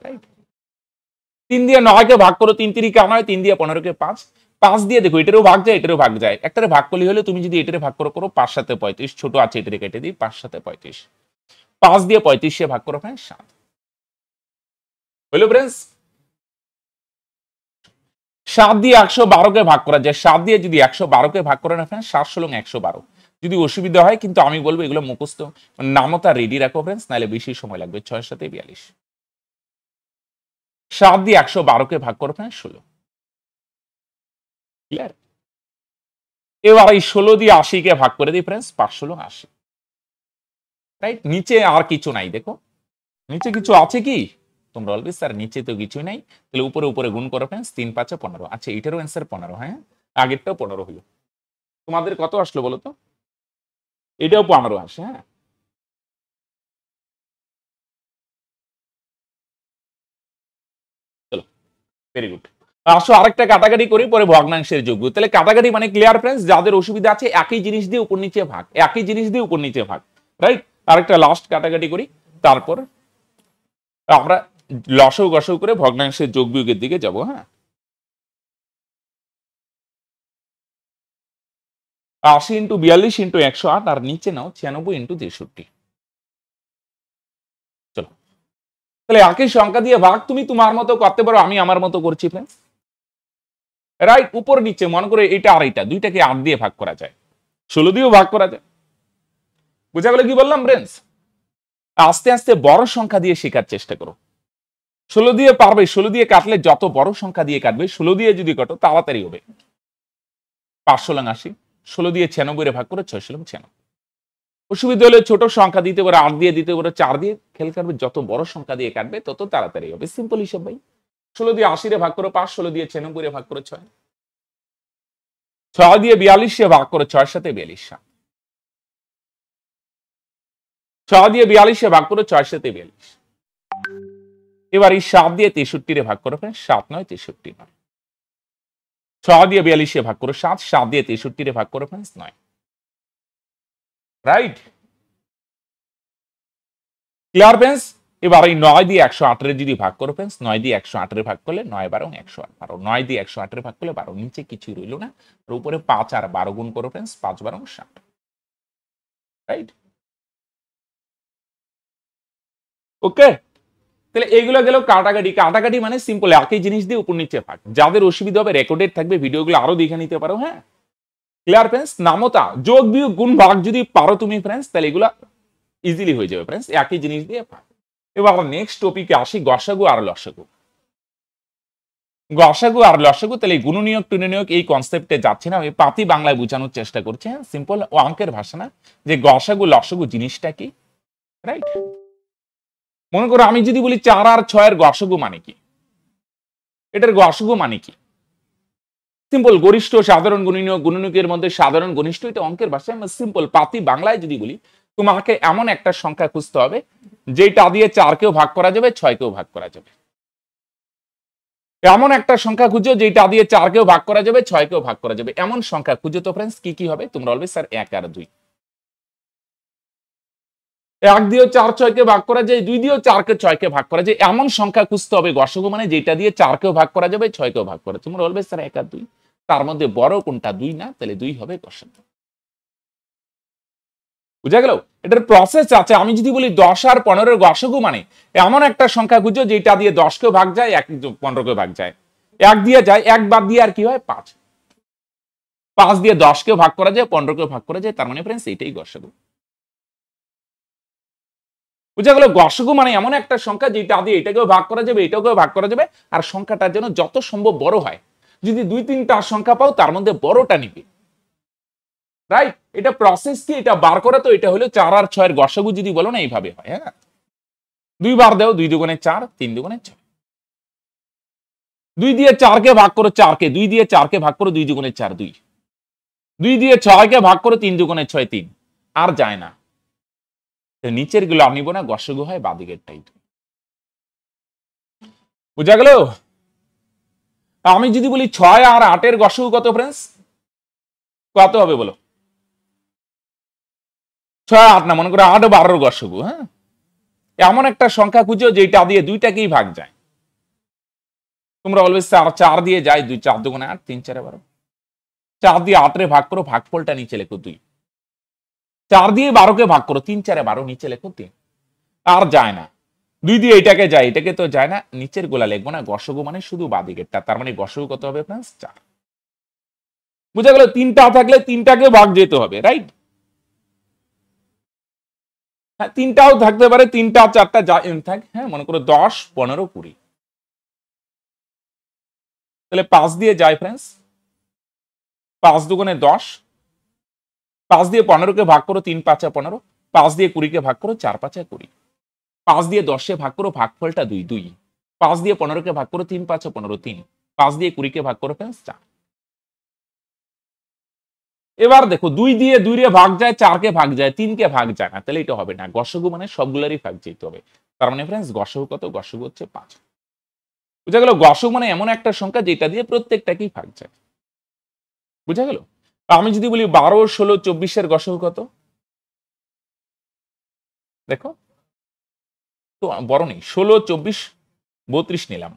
রাইট? 3 দিয়ে 9 কে ভাগ করো, 3 3 9, 3 দিয়ে 15 কে 5। 5 দিয়ে দেখো এটারও ভাগ যায়, এটারও ভাগ যায়। একটারে ভাগ করলে হলে তুমি যদি এটারে ভাগ করো 5 7 35, ছোট আছে এটারে কেটে দিই, 5 7 35। 5 দিয়ে 35 এ ভাগ করো ফ্রেন্ডস 7। হলো ফ্রেন্ডস? 7 দিয়ে 112 কে ভাগ করা যায়। 7 দিয়ে যদি 112 কে ভাগ করে না ফ্রেন্ডস, 7 ষোলং 112। যদি অসুবিধা হয় কিন্তু আমি বলবো এগুলো মুখস্থ নামতা রেডি রাখো ফ্রেন্ডস, নাহলে বেশি সময় লাগবে। 6 7 42। 7 দিয়ে 112 কে ভাগ করো ফ্রেন্ডস 16। ক্লিয়ার? এবার এই 16 দিয়ে 80 কে ভাগ করে দিই ফ্রেন্ডস, 5 ষোলং 80, রাইট? নিচে আর কিছু নাই, দেখো নিচে কিছু আছে কি? তোমরা বলবে স্যার নিচে তো কিছুই নাই। তাহলে উপরে উপরে গুণ করো ফ্রেন্ডস, 3 5 15। আচ্ছা এটারও অ্যান্সার 15, হ্যাঁ আগেরটাও 15 হলো। তোমাদের কত আসলো বলো তো? এটাও 15 আসে, হ্যাঁ। চলো ভেরি গুড। আসো আরেকটা কাটাকাটি করি, পরে ভগ্নাংশের যোগ্য। তাহলে কাটাকাটি মানে ক্লিয়ার ফ্রেন্ডস, যাদের অসুবিধা আছে একই জিনিস দিয়ে উপর নিচে ভাগ, একই জিনিস দিয়ে উপর নিচে ভাগ, রাইট? আরেকটা লাস্ট কাটাকাটি করি, তারপর আমরা লসও গসও করে ভগ্নাংশের যোগ বিয়োগের দিকে যাব, হ্যাঁ। 80 ইন্টু 42 ইন্টু 108, আর নিচে নাও 96 ইন্টু 63। চলো তাহলে একই সংখ্যা দিয়ে ভাগ তুমি তোমার মতো করতে পারো, আমি আমার মতো করছি ফ্রেন্ডস, রাইট? উপর নিচে মনে করে এটা আর এটা দুইটাকে 8 দিয়ে ভাগ করা যায়, 16 দিয়েও ভাগ করা যায়। বুঝা গেল কি বললাম ফ্রেন্ডস? আস্তে আস্তে বড় সংখ্যা দিয়ে শেখার চেষ্টা করো। 16 দিয়ে পারবে, 16 দিয়ে কাটলে যত বড় সংখ্যা দিয়ে কাটবে, 16 দিয়ে যদি কাটো তাড়াতাড়ি হবে। 5 ষোলং 80, 16 দিয়ে 96 রে ভাগ করে 6 ষোলং 96। অসুবিধা হলে ছোট সংখ্যা দিতে পারো, 8 দিয়ে দিতে পারো, 4 দিয়ে, খেয়াল করবে যত বড় সংখ্যা দিয়ে কাটবে তত তাড়াতাড়ি হবে। সিম্পল হিসাব ভাই। 16 দিয়ে 80 রে ভাগ করো 5, 16 দিয়ে 96 রে ভাগ করো 6, 6 দিয়ে 42 রে ভাগ করো 6 সাথে 42, 6 দিয়ে 42 রে ভাগ করো 6 সাথে 42। এবার এই 7 দিয়ে 63 রে ভাগ করো ফ্রেন্ড, 7 9 63 9। 6 দিয়ে 42 রে ভাগ করো 7, 7 দিয়ে 63 রে ভাগ করো ফ্রেন্ডস 9, রাইট? Clear friends? এবার এই 9 দিয়ে 108 রে যদি ভাগ করো ফ্রেন্ডস, 9 দিয়ে 108 রে ভাগ করলে 9 12 108 12, 9 দিয়ে 108 রে ভাগ করলে 12, নিচে কিছুই রইল না। আর উপরে 5 আর 12 গুণ করো ফ্রেন্ডস, 5 12 60, রাইট? ওকে, তাহলে এইগুলো গেল কাটাকাটি। কাটাকাটি মানে সিম্পল একই জিনিস দিয়ে উপর নিচে ভাগ। যাদের অসুবিধা হবে রেকর্ডেড থাকবে, ভিডিওগুলো আরো দেখে নিতে পারো, হ্যাঁ। Clear friends? নামতা যোগ বিয়োগ গুণ ভাগ যদি পারো তুমি ফ্রেন্ডস, তাহলে এগুলো ইজিলি হয়ে যাবে ফ্রেন্ডস, একই জিনিস দিয়ে ভাগ। এবার নেক্সট টপিকে আসি, গসাগু আর লসাগু। গসাগু আর লসাগু, তাহলে গুণনীয়ক টুননীয়ক এই কনসেপ্টে যাচ্ছি না, আমি পাতি বাংলায় বোঝানোর চেষ্টা করছি, হ্যাঁ সিম্পল ও অঙ্কের ভাষা না, যে গসাগু লসাগু জিনিসটা কি, রাইট? মনে করো আমি যদি বলি 4 আর 6 এর গসাগু মানে কি, এটার গসাগু মানে কি? সিম্পল, গরিষ্ঠ সাধারণ গুণনীয়ক, গুণনীয়কের মধ্যে সাধারণ ঘনিষ্ঠ, এটা অঙ্কের ভাষায় সিম্পল পাতি বাংলায় যদি বলি, তোমাকে এমন একটা সংখ্যা খুঁজতে হবে যেটা দিয়ে 4 কেও ভাগ করা যাবে, 6 কেও ভাগ করা যাবে। এমন একটা সংখ্যা খুঁজো যেটা দিয়ে 4 কেও ভাগ করা যাবে, 6 কেও ভাগ করা যাবে। এমন সংখ্যা খুঁজো তো फ्रेंड्स, কি কি হবে? তোমরা বলবে স্যার 1 আর 2। 1 দিয়েও 4 6 কে ভাগ করা যায়, 2 দিয়েও 4 কে 6 কে ভাগ করা যায়। এমন সংখ্যা খুঁজতে হবে গসাগু মানে যেটা দিয়ে 4 কেও ভাগ করা যাবে, 6 কেও ভাগ করা। তোমরা বলবে স্যার 1 আর 2, তার মধ্যে বড় কোনটা? 2 না, তাহলে 2 হবে গসাগু। বুঝা গেল? এটার প্রসেস আছে। আমি যদি বলি 10 আর 15 এর গসাগু মানে এমন একটা সংখ্যা খুঁজো যেটা দিয়ে 10 কেও ভাগ যায়, 15 কেও ভাগ যায়। 1 দিয়ে যায়, 1 বাদ দিয়ে আর কি হয়? 5। 5 দিয়ে 10 কেও ভাগ করা যায়, 15 কেও ভাগ করা যায়, তার মানে फ्रेंड्स এটাই গসাগু। বুঝা গেল? গসাগু মানে এমন একটা সংখ্যা যেটা দিয়ে এটাকেও ভাগ করা যাবে, এটাকেও ভাগ করা যাবে, আর সংখ্যাটা যেন যত সম্ভব বড় হয়। যদি 2-3টা সংখ্যা পাও তার মধ্যে বড়টা নিবে, রাইট? এটা প্রসেস কি? এটা বার করা তো এটা হলো 4 আর 6 এর গসাগু যদি বলো না এইভাবে হয়। হ্যাঁ, 2 বার দাও, 2 দুগুণে 4, 3 দুগুণে 6। 2 দিয়ে 4 কে ভাগ করো 4 কে, 2 দিয়ে 4 কে ভাগ করো 2 দুগুণে 4, 2। 2 দিয়ে 6 কে ভাগ করো 3 দুগুণে 6, 3। আর যায় না, নিচের গুলো আর নিব না, গসাগু হয় বাদিকেরটাই। বুঝা গেল? আমি যদি বলি 6 আর 8 এর গসাগু কত फ्रेंड्स? কত হবে বলো? 6 8 না, মনে করো 8 12 এর গসাগু। হ্যাঁ, এমন একটা সংখ্যা খুঁজো যেটা দিয়ে দুইটাকেই ভাগ যায়। তোমরা বলবে স্যার 4 দিয়ে যায়, 2 4 দুগুণে 8, 3 4 12। 4 দিয়ে 8 রে ভাগ করো, ভাগফলটা নিচে লেখো 2। 4 দিয়ে 12 কে ভাগ করো, 3 4 12, নিচে লেখো 3। আর যায় না। 2 দিয়ে এটাকে যায়, এটাকে তো যায় না, নিচের গোলা লিখবো না। গসাগু মানে শুধু বাদিকেরটা, তার মানে গসাগু কত হবে फ्रेंड्स? 4। বুঝা গেল? 3টা থাকলে 3টাকে ভাগ যেতে হবে, রাইট? হ্যাঁ, 3টাও থাকতে পারে, 3টা 4টা যা থাক। হ্যাঁ, মনে করো 10 15 20, তাহলে 5 দিয়ে যায় फ्रेंड्स। 5 দুগুণে 10। 5 দিয়ে 15 কে ভাগ করো, 3 5 15। 5 দিয়ে 20 কে ভাগ করো, 4 5 20। 5 দিয়ে 10 এ ভাগ করো, ভাগফলটা 2 2। 5 দিয়ে 15 কে ভাগ করো, 3 5 15 3। 5 দিয়ে 20 কে ভাগ করো फ्रेंड्स 4। এবার দেখো 2 দিয়ে 2 রে ভাগ যায়, 4 কে ভাগ যায়, 3 কে ভাগ যায় না, তাহলে এটা হবে না। গসাগু মানে সবগুলোরই ভাগ যেতে হবে। তার মানে फ्रेंड्स গসাগু কত? গসাগু হচ্ছে 5। বুঝা গেল? গসাগু মানে এমন একটা সংখ্যা যেটা দিয়ে প্রত্যেকটাকেই ভাগ যায়। বুঝা গেল? আমি যদি বলি 12 16 24 এর গসাগু কত? দেখো তো বড় নেই, 16 24 32 নিলাম।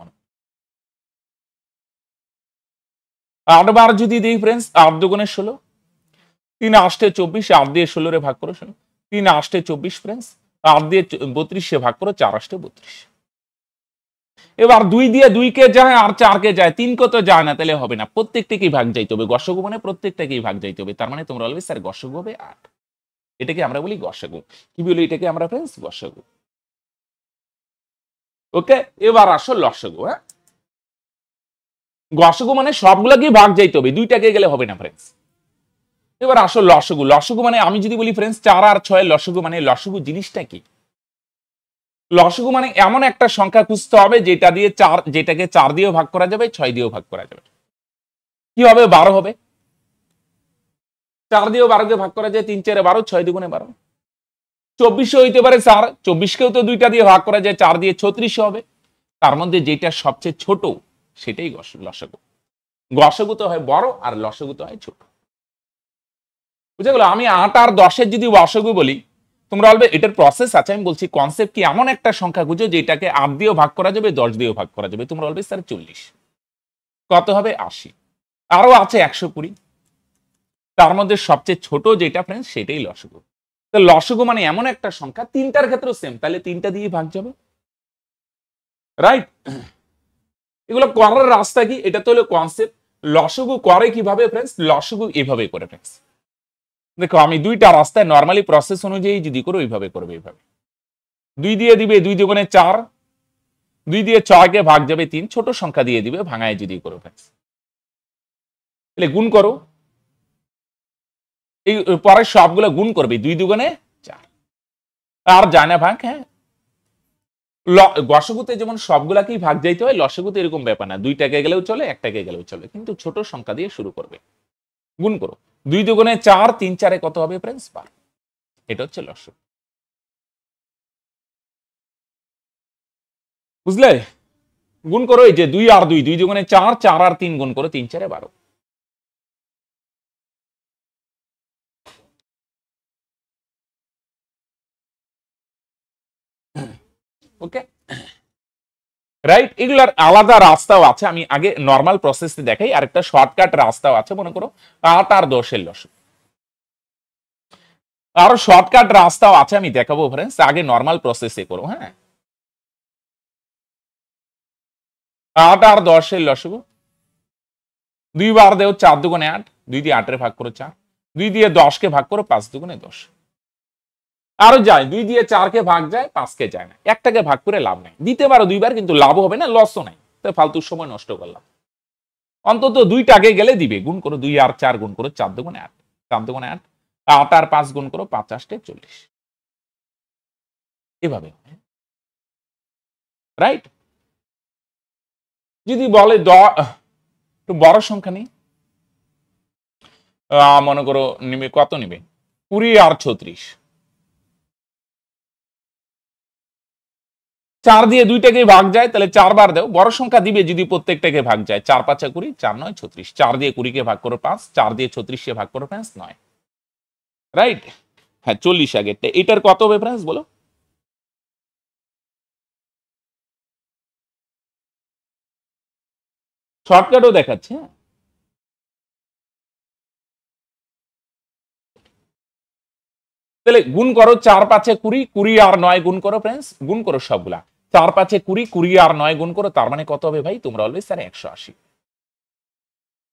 8 বার যদি দিই फ्रेंड्स, 8 দুগুণে 16, 3 8 24, 8 দিয়ে 16 রে ভাগ করো 16, 3 8 24 फ्रेंड्स, 8 দিয়ে 32 এ ভাগ করো, 4 8 32। এবার 2 দিয়ে 2 কে যায় আর 4 কে যায়, 3 কে তো যায় না, তাহলে হবে না। প্রত্যেকটাকেই ভাগ যাইতে হবে। গসাগু মানে প্রত্যেকটাকেই ভাগ যাইতে হবে। তার মানে তোমরা বলবে স্যার গসাগু হবে 8। এটাকে আমরা বলি গসাগু। কি বলি এটাকে আমরা फ्रेंड्स? গসাগু। ওকে, এবার আসো লসাগু। হ্যাঁ, গসাগু মানে সবগুলোকেই ভাগ যাইতে হবে, দুইটাকে গেলে হবে না फ्रेंड्स। এবার আসো লসাগু। লসাগু মানে আমি যদি বলি फ्रेंड्स 4 আর 6 এর লসাগু মানে লসাগু জিনিসটা কি? লসাগু মানে এমন একটা সংখ্যা খুঁজতে হবে যেটা দিয়ে 4, যেটাকে 4 দিয়েও ভাগ করা যাবে, 6 দিয়েও ভাগ করা যাবে। কি হবে? 12 হবে। 4 দিয়েও 12 কে ভাগ করা যায়, 3 4 12, 6 দুগুণে 12। 24 হইতে পারে স্যার, 24 কেও তো দুইটা দিয়ে ভাগ করা যায়, 4 দিয়ে 36 হবে। তার মধ্যে যেটা সবচেয়ে ছোট সেটাই লসাগু। গসাগু তো হয় বড় আর লসাগু তো হয় ছোট। বুঝা গেল? আমি 8 আর 10 এর যদি লসাগু বলি, তোমরা বলবে এটার প্রসেস আছে। আমি বলছি কনসেপ্ট কি? এমন একটা সংখ্যা খুঁজো যেটাকে 8 দিয়েও ভাগ করা যাবে, 10 দিয়েও ভাগ করা যাবে। তোমরা বলবে স্যার 40। কত হবে? 80। আরো আছে 120। তার মধ্যে সবচেয়ে ছোট যেটা फ्रेंड्स সেটাই লসাগু। তো লসাগু মানে এমন একটা সংখ্যা, তিনটার ক্ষেত্রেও সেম, তাহলে 3টা দিয়ে ভাগ যাবে, রাইট? এগুলো করার রাস্তা কি? এটা তো হলো কনসেপ্ট। লসাগু করে কিভাবে फ्रेंड्स? লসাগু এভাবে করে फ्रेंड्स। দেখো আমি দুইটা রাস্তায় নরমালি প্রসেস অনুযায়ী যদি করো এইভাবে করবে, এইভাবে 2 দিয়ে দিবে 2 দুগুণে 4, 2 দিয়ে 6 কে ভাগ যাবে 3, ছোট সংখ্যা দিয়ে দিবে ভাঙায় যদি করো फ्रेंड्स। তাহলে গুণ করো, এই পরে সবগুলো গুণ করবে, 2 দুগুণে 4। আর যায় না ভাগ। হ্যাঁ, গসাগুতে যেমন সবগুলাকেই ভাগ যাইতে হয়, লসাগুতে এরকম ব্যাপার না, 2টাকে গেলেও চলে, 1টাকে গেলেও চলে, কিন্তু ছোট সংখ্যা দিয়ে শুরু করবে। গুণ করো, 2 দুগুণে 4, 3 4 কত হবে ফ্রেন্ডস? 12। এটা হচ্ছে লসাগু। বুঝলে? গুণ করো, এই যে 2 আর 2, 2 দুগুণে 4, 4 আর 3 গুণ করো, 3 4 12। ওকে, রাইট? এগুলার আলাদা রাস্তাও আছে, আমি আগে নর্মাল প্রসেসে দেখাই, আর একটা শর্টকাট রাস্তাও আছে। মনে করো 8 আর 10 এর লসাগু, আরো শর্টকাট রাস্তাও আছে, আমি দেখাবো ফ্রেন্ডস। আগে নর্মাল প্রসেসে করো, হ্যাঁ। 8 আর 10 এর লসাগু, 2 বার দেও, 4 দুগুণে 8, 2 দিয়ে 8 এর ভাগ করো 4, 2 দিয়ে 10 কে ভাগ করো, 5 দুগুণে 10। আরো যায়, 2 দিয়ে 4 কে ভাগ যায়, 5 কে যায় না, একটাকে ভাগ করে লাভ নাই। দিতে পারো 2 বার, কিন্তু লাভ হবে না, লসও নাই, তো ফালতু সময় নষ্ট করলাম। অন্তত 2টাকে গেলে দিবে। গুণ করো, 2 আর 4 গুণ করো, 4 দুগুণে 8, 4 দুগুণে 8, 8 আর 5 গুণ করো, 5 8 40। এভাবে, রাইট? যদি বলে একটু বড় সংখ্যা নেই, মনে করো নিবে, কত নিবে? 20 আর 36। 4 দিয়ে 2টাকে ভাগ যায়, তাহলে 4 বার দাও। বড় সংখ্যা দিবে যদি প্রত্যেকটাকে ভাগ যায়। 4 5 20, 4 9 36, 4 দিয়ে 20 কে ভাগ করো 5, 4 দিয়ে 36 কে ভাগ করো 5 9, রাইট? হ্যাঁ, 40 আগেরটা। এটার কত হবে ফ্রেন্ডস বলো? শর্টকাটও দেখাচ্ছে, হ্যাঁ। তাহলে গুণ করো, 4 5 20, 20 আর 9 গুণ করো ফ্রেন্ডস, গুণ করো সবগুলা। 4 5 20, 20 আর 9 গুণ করো, তার মানে কত হবে ভাই? তোমরা অলওয়েজ স্যার 180।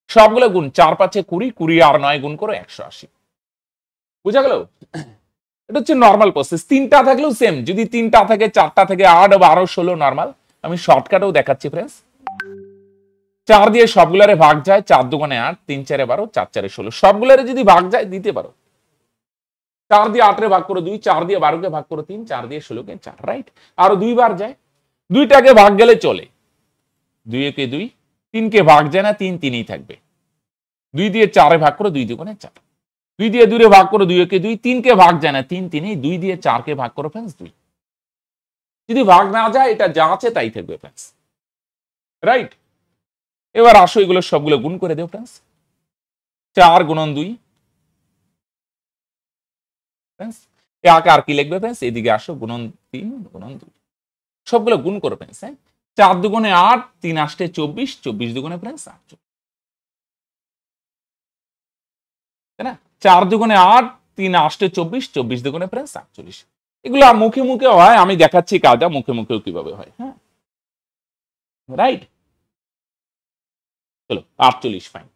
সবগুলো গুণ, 4 5 20, 20 আর 9 গুণ করো, 180। বুঝা গেল? এটা হচ্ছে নর্মাল প্রসেস। 3টা থাকলেও সেম, যদি 3টা থাকে, 4টা থেকে 8 12 16 নর্মাল। আমি শর্টকাটেও দেখাচ্ছি ফ্রেন্ডস। 4 দিয়ে সবগুলারে ভাগ যায়, 4 দুগুণে 8, 3 4 12, 4 4 16। সবগুলারে যদি ভাগ যায় দিতে পারো। 4 দিয়ে 8 রে ভাগ করো 2, 4 দিয়ে 12 কে ভাগ করো 3, 4 দিয়ে 16 কে 4, রাইট? আরো 2 বার যায়, 2টাকে ভাগ গেলে চলে। 2 একে 2, 3 কে ভাগ যায় না, 3 3ই থাকবে। 2 দিয়ে 4 এ ভাগ করো, 2 দুগুণে 4। 2 দিয়ে 2 রে ভাগ করো, 2 একে 2, 3 কে ভাগ যায় না, 3 3ই। 2 দিয়ে 4 কে ভাগ করো ফ্রেন্ডস 2। যদি ভাগ না যায়, এটা যা আছে তাই থাকবে ফ্রেন্ডস, রাইট? এবার আসো এগুলো সবগুলো গুণ করে দেও ফ্রেন্ডস। 4 গুণন 2 ফ্রেন্ডস, আর কি লিখবে ফ্রেন্ডস? এদিকে আসো, গুণন 3 গুণন 2, সবগুলো গুণ করো ফ্রেন্ডস, হ্যাঁ। 4 দুগুণে 8, 3 8 24, 24 দুগুণে ফ্রেন্ডস 48, তাই না? 4 দুগুণে 8, 3 8 24, 24 দুগুণে ফ্রেন্ডস 48। এগুলো মুখে মুখে হয়, আমি দেখাচ্ছি কাজটা মুখে মুখেও কিভাবে হয়, হ্যাঁ, রাইট? চলো 48 ফাইন।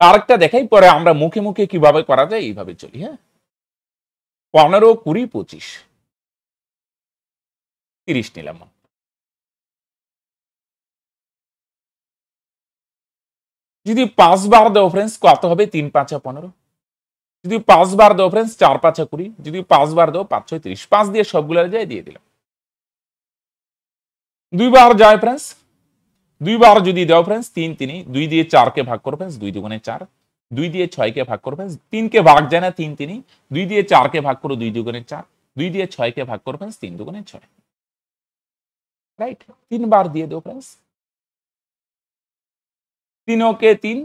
আরেকটা দেখাই, পরে আমরা মুখে মুখে কিভাবে করা যায় এইভাবে চলি, হ্যাঁ। 15 20 25 30 নিলাম। যদি 5 বার দাও ফ্রেন্ডস, কত হবে? 3 5 15। যদি 5 বার দাও ফ্রেন্ডস, 4 5 20। যদি 5 বার দাও, 5 6 30। 5 দিয়ে সবগুলো যায়, দিয়ে দিলাম। 2 বার যায় ফ্রেন্ডস, 2 বার যদি দাও ফ্রেন্ডস, 3 3, 2 দিয়ে 4 কে ভাগ করো ফ্রেন্ডস, 2 দুগুণে 4। 2 দিয়ে 6 কে ভাগ করো ফ্রেন্ডস, 3 কে ভাগ যায় না, 3 3, 2 দিয়ে 4 কে ভাগ করো, 2 দুগুণে 4। 2 দিয়ে 6 কে ভাগ করো ফ্রেন্ডস, 3 দুগুণে 6, রাইট? 3 বার দিয়ে দাও ফ্রেন্ডস। 3 কে 3,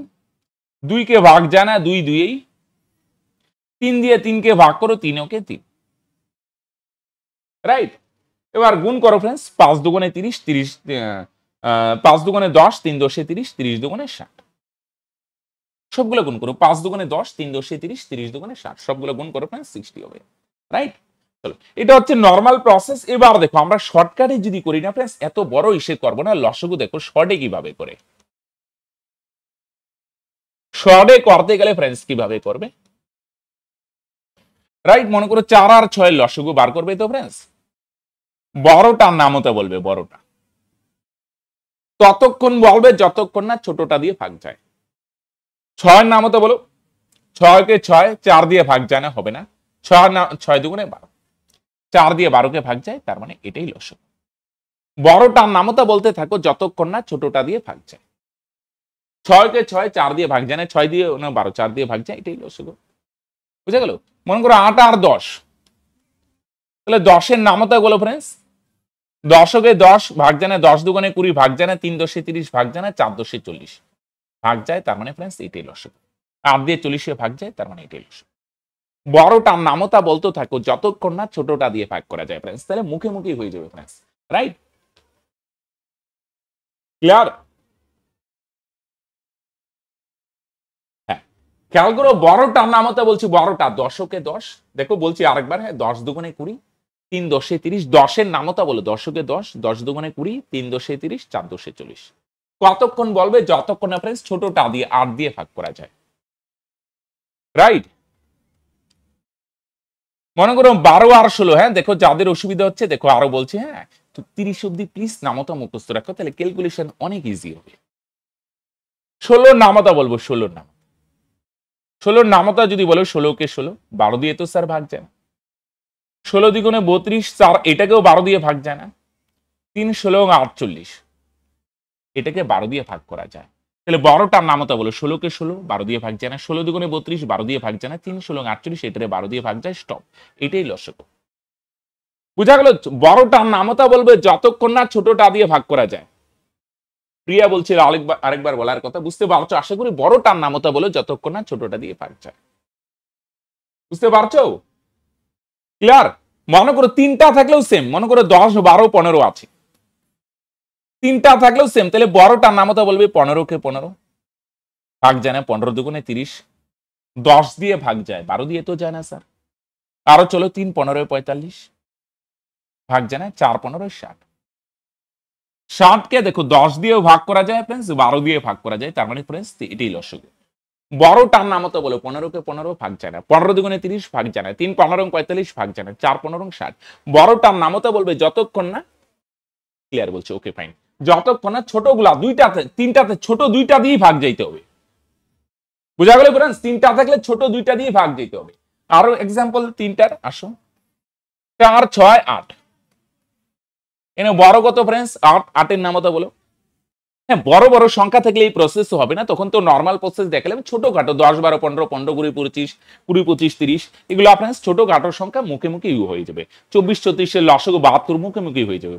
2 কে ভাগ যায় না, 2 2এই। 3 দিয়ে 3 কে ভাগ করো, 3 কে 3, রাইট? এবার গুণ করো ফ্রেন্ডস, 5 দুগুণে 30, 30 5 দুগুণে 10, 3 10 30, 30 দুগুণে 60। সবগুলো গুণ করো, 5 দুগুণে 10, 3 10 30, 30 দুগুণে 60। সবগুলো গুণ করো ফ্রেন্ডস, 60 হবে, রাইট? চলো, এটা হচ্ছে নর্মাল প্রসেস। এবার দেখো আমরা শর্টকাটে যদি করি না ফ্রেন্ডস, এত বড় হিসেব করবো না। লসাগু দেখো শর্টে কিভাবে করে, শর্টে করতে গেলে ফ্রেন্ডস কিভাবে করবে, রাইট? মনে করো 4 আর 6 এর লসাগু বার করবে তো ফ্রেন্ডস, বড়টার নামতা বলবে, বড়টা ততক্ষণ বলবে যতক্ষণ না ছোটটা দিয়ে ভাগ যায়। 6 নামতা বলো, 6 কে 6, 4 দিয়ে ভাগ যায় না, হবে না। 6 দুগুণে 12, 4 দিয়ে 12 কে ভাগ যায়, তার মানে এটাই লসাগু। বড়টার নামতা বলতে থাকো যতক্ষণ না ছোটটা দিয়ে ভাগ যায়। 6 কে 6 4 দিয়ে ভাগ যায় না, 6 দিয়ে না 12 4 দিয়ে ভাগ যায়, এটাই লসগু। বুঝা গেল? মনে করো 8 আর 10, তাহলে 10 এর নামতা বলো ফ্রেন্ডস। 10 কে 10 ভাগ যায় না, 10 দুগুণে 20 ভাগ যায় না, 3 10 30 ভাগ যায় না, 4 10 40 ভাগ যায়, তার মানে ফ্রেন্ডস এটাই লসগু। 8 দিয়ে 40 এ ভাগ যায়, তার মানে এটাই লসগু। বড়টার নামতা বলতে থাকো যতক্ষণ না ছোটটা দিয়ে ভাগ করা যায় ফ্রেন্ডস, তাহলে মুখে মুখেই হয়ে যাবে ফ্রেন্ডস, রাইট? ক্লিয়ার? হ্যাঁ, খেয়াল করো বড়টার নামতা বলছি, বড়টা 10 কে 10, দেখো বলছি আরেকবার, হ্যাঁ 10 দুগুণে 20, 3 10 30, 10 এর নামতা বলো 10 কে 10, 10 দুগুণে 20, 3 10 30, 4 10 40। কতক্ষণ বলবে? যতক্ষণ না ফ্রেন্ডস ছোটটা দিয়ে 8 দিয়ে ভাগ করা যায়, রাইট? মনে করো 12 আর 16, হ্যাঁ দেখো যাদের অসুবিধা হচ্ছে দেখো আরো বলছি, হ্যাঁ তো 30 অব্দি প্লিজ নামতা মুখস্থ রাখো, তাহলে ক্যালকুলেশন অনেক ইজি হবে। 16 নামতা বলবো, 16 নাম, 16 নামতা যদি বলো 16 কে 16, 12 দিয়ে তো স্যার ভাগ যায় না। 16 দ্বিগুণে 32, 4 এটাকেও 12 দিয়ে ভাগ যায় না। 3 16 48, এটাকে 12 দিয়ে ভাগ করা যায়, তাহলে বড়টার নামতা বলো 16 কে 16, 12 দিয়ে ভাগ যায় না। 16 দ্বিগুণে 32, 12 দিয়ে ভাগ যায় না। 3 16 48, এটারে 12 দিয়ে ভাগ যায়, স্টপ, এটাই লসগু। বুঝা গেল? বড়টার নামতা বলবে যতক্ষণ না ছোটটা দিয়ে ভাগ করা যায়। প্রিয়া বলছিল আরেকবার বলার কথা, বুঝতে পারছো? আশা করি বড়টার নামতা বলে যতক্ষণ না ছোটটা দিয়ে ভাগ যায়। বুঝতে পারছো? ক্লিয়ার? মনে করো তিনটা থাকলেও সেম, মনে করো 10 12 15 আছে, তিনটা থাকলেও সেম, তাহলে বড়টার নামতা বলবে 15 কে 15, ভাগ যায় না। 15 দুগুণে 30, 10 দিয়ে ভাগ যায়, 12 দিয়ে তো যায় না স্যার। আরো চলো 3 15 45, ভাগ যায় না। 4 15 60, 60 কে দেখো 10 দিয়েও ভাগ করা যায় ফ্রেন্ডস, 12 দিয়ে ভাগ করা যায়, তার মানে ফ্রেন্ডস এটাই লসগু। বড়টার নামতা বলো 15 কে 15, ভাগ যায় না। 15 দুগুণে 30, ভাগ যায় না। 3 15 45, ভাগ যায় না। 4 15 60, বড়টার নামতা বলবে যতক্ষণ না, ক্লিয়ার বলছে, ওকে ফাইন, যতক্ষণ না ছোটগুলা দুইটাতে তিনটাতে ছোট দুইটা দিয়ে ভাগ যাইতে হবে। বুঝা গেল ফ্রেন্ডস? তিনটা থাকলে ছোট দুইটা দিয়ে ভাগ যেতে হবে। আরো এক্সাম্পল তিনটার আসো, 4 6 8, এনে বড় কত ফ্রেন্ডস? 8, 8 এর নামতা বলো। হ্যাঁ বড় বড় সংখ্যা থাকলে এই প্রসেস হবে না, তখন তো নর্মাল প্রসেস দেখালাম, ছোটখাটো 10 12 15 15 20 25 20 25 30, এগুলো আপনার ছোটখাটো সংখ্যা মুখে মুখে ইউ হয়ে যাবে। 24 34 এর লসগু 72 মুখে মুখে হয়ে যাবে,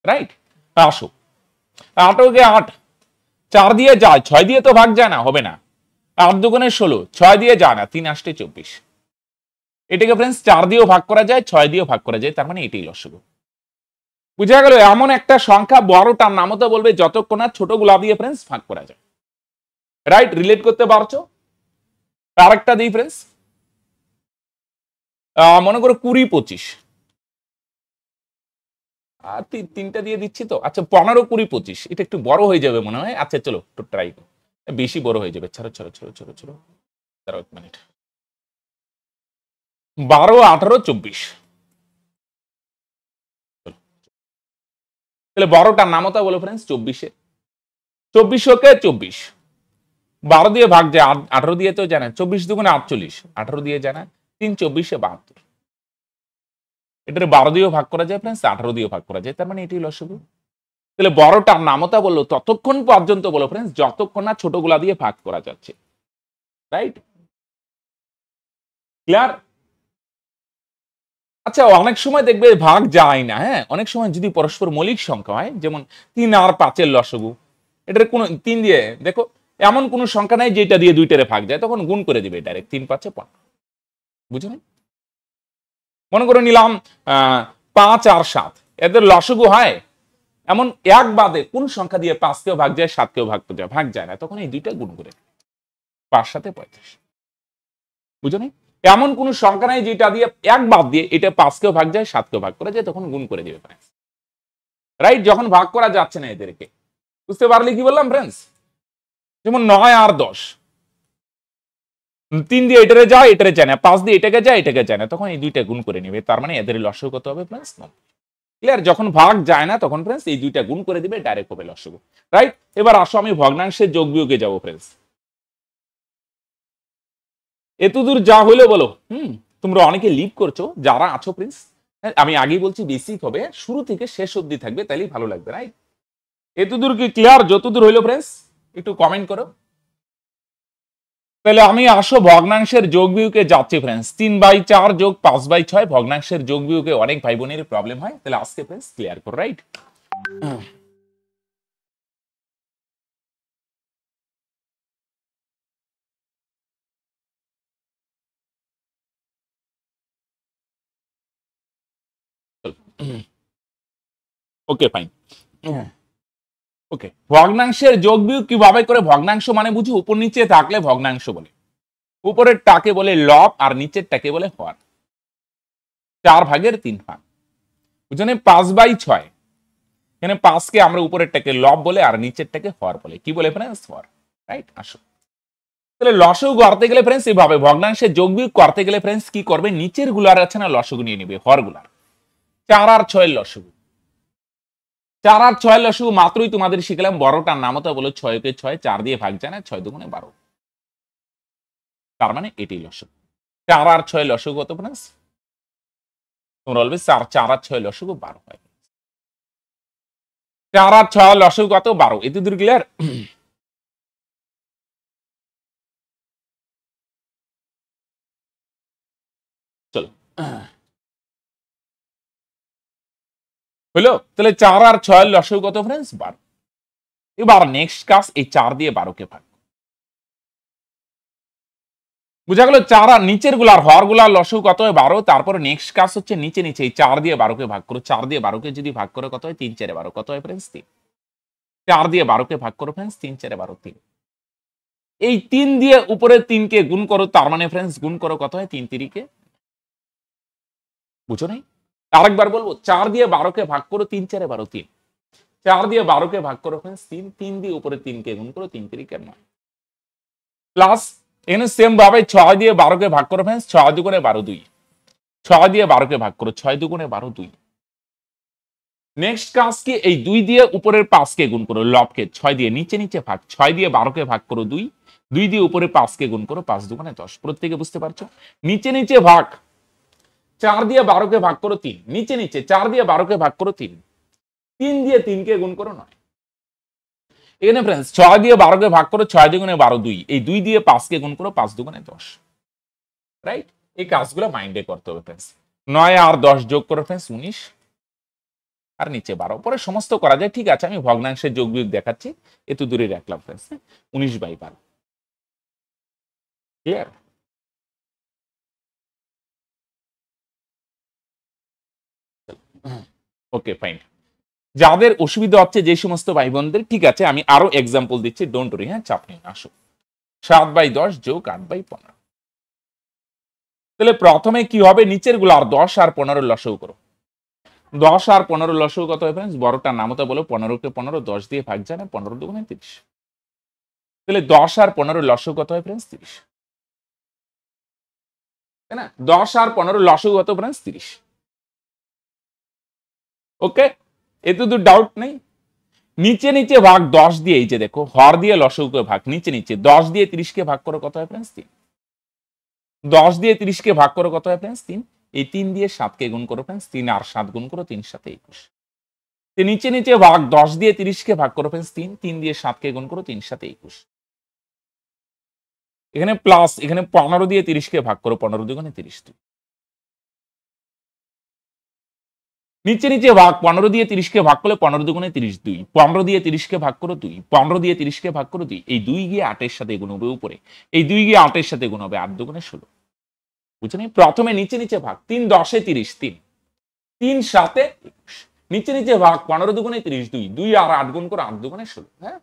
রাইট? আসো 8 কে 8, 4 দিয়ে যায়, 6 দিয়ে তো ভাগ যায় না, হবে না। 8 দুগুণে 16, 6 দিয়ে যায় না, 3 8 24, এটাকে ফ্রেন্ডস 4 দিয়েও ভাগ করা যায়, 6 দিয়েও ভাগ করা যায়, তার মানে এটাই লসগু। বুঝা গেল? এমন একটা সংখ্যা বড়টার নামতা বলবে যতক্ষণ না ছোটগুলা দিয়ে ফ্রেন্ডস ভাগ করা যায়, রাইট? রিলেট করতে পারছো? আরেকটা দিই ফ্রেন্ডস, মনে করো 20 25, আর তিনটা দিয়ে দিচ্ছি তো, আচ্ছা 15 20 25, এটা একটু বড় হয়ে যাবে মনে হয়। আচ্ছা চলো একটু ট্রাই করো, বেশি বড় হয়ে যাবে, ছাড়ো ছাড়ো ছাড়ো ছাড়ো ছাড়ো, দাঁড়াও এক মিনিট। 12 18 24, তাহলে বড়টার নামতা বলো ফ্রেন্ডস 24 24 কে 24, 12 দিয়ে ভাগ যায়, 18 দিয়ে তো জানা, 24 দুগুণে 48, 18 দিয়ে জানা, 3 24 72, এটার 12 দিয়েও ভাগ করা যায় ফ্রেন্ডস, 18 দিয়েও ভাগ করা যায়, তার মানে এটাই লসগু। তাহলে বড়টার নামতা বললো ততক্ষণ পর্যন্ত বলো ফ্রেন্ডস যতক্ষণ না ছোটগুলা দিয়ে ভাগ করা যাচ্ছে, রাইট? ক্লিয়ার? আচ্ছা অনেক সময় দেখবে ভাগ যায় না, হ্যাঁ অনেক সময় যদি পরস্পর মৌলিক সংখ্যা হয়, যেমন 3 আর 5 এর লসগু, এটার কোন 3 দিয়ে দেখো এমন কোন সংখ্যা নাই যেটা দিয়ে দুইটারে ভাগ যায়, তখন গুণ করে দিবে ডাইরেক্ট, 3 5 15, বুঝো না? মনে করে নিলাম 5 আর 7, এদের লসগু হয়, এমন এক বাদে কোন সংখ্যা দিয়ে 5 কেও ভাগ যায় 7 কেও ভাগ যায় না, তখন এই দুইটা গুণ করে 5 7 35, বুঝো না? এমন কোন সংখ্যা নাই যেটা দিয়ে এক বাদ দিয়ে এটা 5 কেও ভাগ যায় 7 কেও ভাগ করা যায়, তখন গুণ করে দিবে ফ্রেন্ডস, রাইট? যখন ভাগ করা যাচ্ছে না এদেরকে, বুঝতে পারলে কি বললাম ফ্রেন্ডস? যেমন 9 আর 10, 3 দিয়ে এটারে যায় এটারে যায় না, 5 দিয়ে এটাকে যায় এটাকে যায় না, তখন এই দুইটা গুণ করে নেবে, তার মানে এদের লসগু কত হবে ফ্রেন্ডস? 9। ক্লিয়ার? যখন ভাগ যায় না তখন ফ্রেন্ডস এই দুইটা গুণ করে দিবে, ডাইরেক্ট হবে লসগু, রাইট? এবার আসো আমি ভগ্নাংশের যোগ বিয়োগে যাব ফ্রেন্ডস। এতদূর যা হইলো বলো, তোমরা অনেকে লিভ করছো, যারা আছো প্লিজ আমি আগেই বলছি বেসিক হবে, শুরু থেকে শেষ অবধি থাকবে, তাইলেই ভালো লাগবে, রাইট? এতদূর কি ক্লিয়ার? যতদূর হইলো ফ্রেন্ডস একটু কমেন্ট করো। তাহলে আমি আসো ভগ্নাংশের যোগ বিয়োগে যাচ্ছি ফ্রেন্ডস। 3/4 যোগ 5/6 ভগ্নাংশের যোগ বিয়োগে অনেক ভাই বোনের প্রবলেম হয়, তাহলে আজকে ফ্রেন্ডস ক্লিয়ার করো, রাইট? Okay fine. ওকে, ভগ্নাংশের যোগ বিয়োগ কিভাবে করে? ভগ্নাংশ মানে বুঝি উপর নিচে থাকলে ভগ্নাংশ বলে। উপরের টাকে বলে লব আর নিচের টাকে বলে হর। 4/3 বুঝলেন? 5/6, এখানে 5 কে আমরা উপরেরটাকে লব বলে আর নিচেরটাকে হর বলে। কি বলে ফ্রেন্ডস? হর, রাইট? আসো, তাহলে লসগু করতে গেলে ফ্রেন্ডস এইভাবে, ভগ্নাংশের যোগ বিয়োগ করতে গেলে ফ্রেন্ডস কি করবে? নিচের গুলার আছে না লসগু নিয়ে নিবে, হর গুলার। 4 আর 6 এর লসগু, 4 আর 6 এর লসগু মাত্রই তোমাদের শিখলাম, বড়টার নাম তো বলো 6 কে 6, 4 দিয়ে ভাগ যায় না, 6 দুগুণে 12, তার মানে এটাই লসগু। 4 আর 6 লসগু কত ফ্রেন্ডস? তোমরা বলবে 4 আর 6 লসগু 12 হয়। 4 আর 6 লসগু কত? 12। এতে দূর ক্লিয়ার? চলো, হইলো? তাহলে 4 আর 6 লসগু কত ফ্রেন্ডস? 12। এবার নেক্সট কাজ, এই 4 দিয়ে 12 কে ভাগ। বুঝা গেল? 4 আর নিচের গুলার হর গুলার লসগু কত হয়? 12। তারপর নেক্সট কাজ হচ্ছে নিচে নিচে এই 4 দিয়ে 12 কে ভাগ করো। 4 দিয়ে 12 কে যদি ভাগ করো কত হয়? 3 4 12 কত হয় ফ্রেন্ডস? 3। 4 দিয়ে 12 কে ভাগ করো ফ্রেন্ডস, 3 4 12 3। এই 3 দিয়ে উপরে 3 কে গুণ করো, তার মানে ফ্রেন্ডস গুণ করো কত হয়? 3 3 কে, বুঝো নাই? আরেকবার বলবো, 4 দিয়ে 12 কে ভাগ করো, 3 4 12 3। 4 দিয়ে 12 কে ভাগ করো ফ্রেন্ডস 3, 3 দিয়ে উপরে 3 কে গুণ করো, 3 3 কে 9। প্লাস এখানে সেম ভাবে 6 দিয়ে 12 কে ভাগ করো ফ্রেন্ডস, 6 দুগুণে 12 2। 6 দিয়ে 12 কে ভাগ করো, 6 দুগুণে 12 2। নেক্সট কাজ কি? এই 2 দিয়ে উপরের 5 কে গুণ করো, লবকে 6 দিয়ে নিচে নিচে ভাগ, 6 দিয়ে 12 কে ভাগ করো 2, 2 দিয়ে উপরে 5 কে গুণ করো, 5 দুগুণে 10। প্রত্যেকে বুঝতে পারছো? নিচে নিচে ভাগ, 4 দিয়ে 12 কে ভাগ করো 3, নিচে নিচে 4 দিয়ে 12 কে ভাগ করো 3, 3 দিয়ে 3 কে গুণ করো 9। এখানে ফ্রেন্ডস 6 দিয়ে 12 কে ভাগ করো, 6 দুগুণে 12 2, এই 2 দিয়ে 5 কে গুণ করো, 5 দুগুণে 10, রাইট? এই কাজগুলো মাইন্ডে করতে হবে ফ্রেন্ডস। 9 আর 10 যোগ করো ফ্রেন্ডস 19, আর নিচে 12। পরে সমস্ত করা যায়, ঠিক আছে? আমি ভগ্নাংশের যোগ বিয়োগ দেখাচ্ছি, এত দূরে রাখলাম ফ্রেন্ডস। 19/12, ক্লিয়ার? Okay fine. যাদের অসুবিধা হচ্ছে যে সমস্ত ভাই বোনদের, ঠিক আছে আমি আরো এক্সাম্পল দিচ্ছি, ডোন্ট ওরি, হ্যাঁ চাপ নেই। আসো, 7/10 যোগ 8/15। তাহলে প্রথমে কি হবে? নিচের গুলো আর 10 আর 15 লসগু করো। 10 আর 15 লসগু কত হয় ফ্রেন্ডস? বড়টার নাম তো বলো, 15 কে 15 10 দিয়ে ভাগ যায় না, 15 দুগুণে 30। তাহলে 10 আর 15 লসগু কত হয় ফ্রেন্ডস? 30, তাই না? 10 আর 15 লসগু কত ফ্রেন্ডস? 30। ওকে, এতে তো ডাউট নেই। নিচে নিচে ভাগ 10 দিয়ে, এই যে দেখো হর দিয়ে লসগুকে ভাগ, নিচে নিচে 10 দিয়ে 30 কে ভাগ করো কত হয় ফ্রেন্ডস? 3। 10 দিয়ে 30 কে ভাগ করো কত হয় ফ্রেন্ডস? 3। এই 3 দিয়ে 7 কে গুণ করো ফ্রেন্ডস, 3 আর 7 গুণ করো, 3 7 21। নিচে নিচে ভাগ 10 দিয়ে 30 কে ভাগ করো ফ্রেন্ডস 3, 3 দিয়ে 7 কে গুণ করো, 3 7 21। এখানে প্লাস, এখানে 15 দিয়ে 30 কে ভাগ করো, 15 দুগুণে 30 2। নিচে নিচে ভাগ 15 দিয়ে 30 কে ভাগ করলে 15 দুগুণে 30 2, 15 দিয়ে 30 কে ভাগ করো 2, 15 দিয়ে 30 কে ভাগ করো 2, এই 2 গিয়ে 8 এর সাথে গুণ হবে উপরে, এই 2 গিয়ে 8 এর সাথে গুণ হবে, 8 দুগুণে 16। বুঝছেন? প্রথমে নিচে নিচে ভাগ, 3 10 এ 30, 3 3 7 এ 21। নিচে নিচে ভাগ, 15 দুগুণে 30 2, 2 আর 8 গুণ করো, 8 দুগুণে 16, হ্যাঁ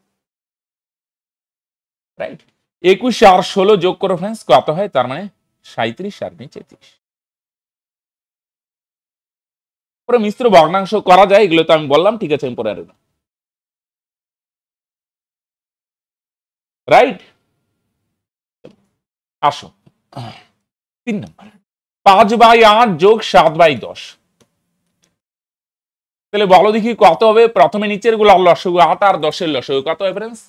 রাইট? 21 আর 16 যোগ করো ফ্রেন্ডস, কত হয়? তার মানে 37 আর নিচে 30। পরে মিশ্র ভগ্নাংশ করা যায়, এগুলো তো আমি বললাম, ঠিক আছে? আমি পরে আর রাইট। আসো 3 নম্বর, 5/8 যোগ 7/10। তাহলে বলো দেখি কত হবে? প্রথমে নিচের গুলো লসগু, 8 আর 10 এর লসগু কত হয় ফ্রেন্ডস?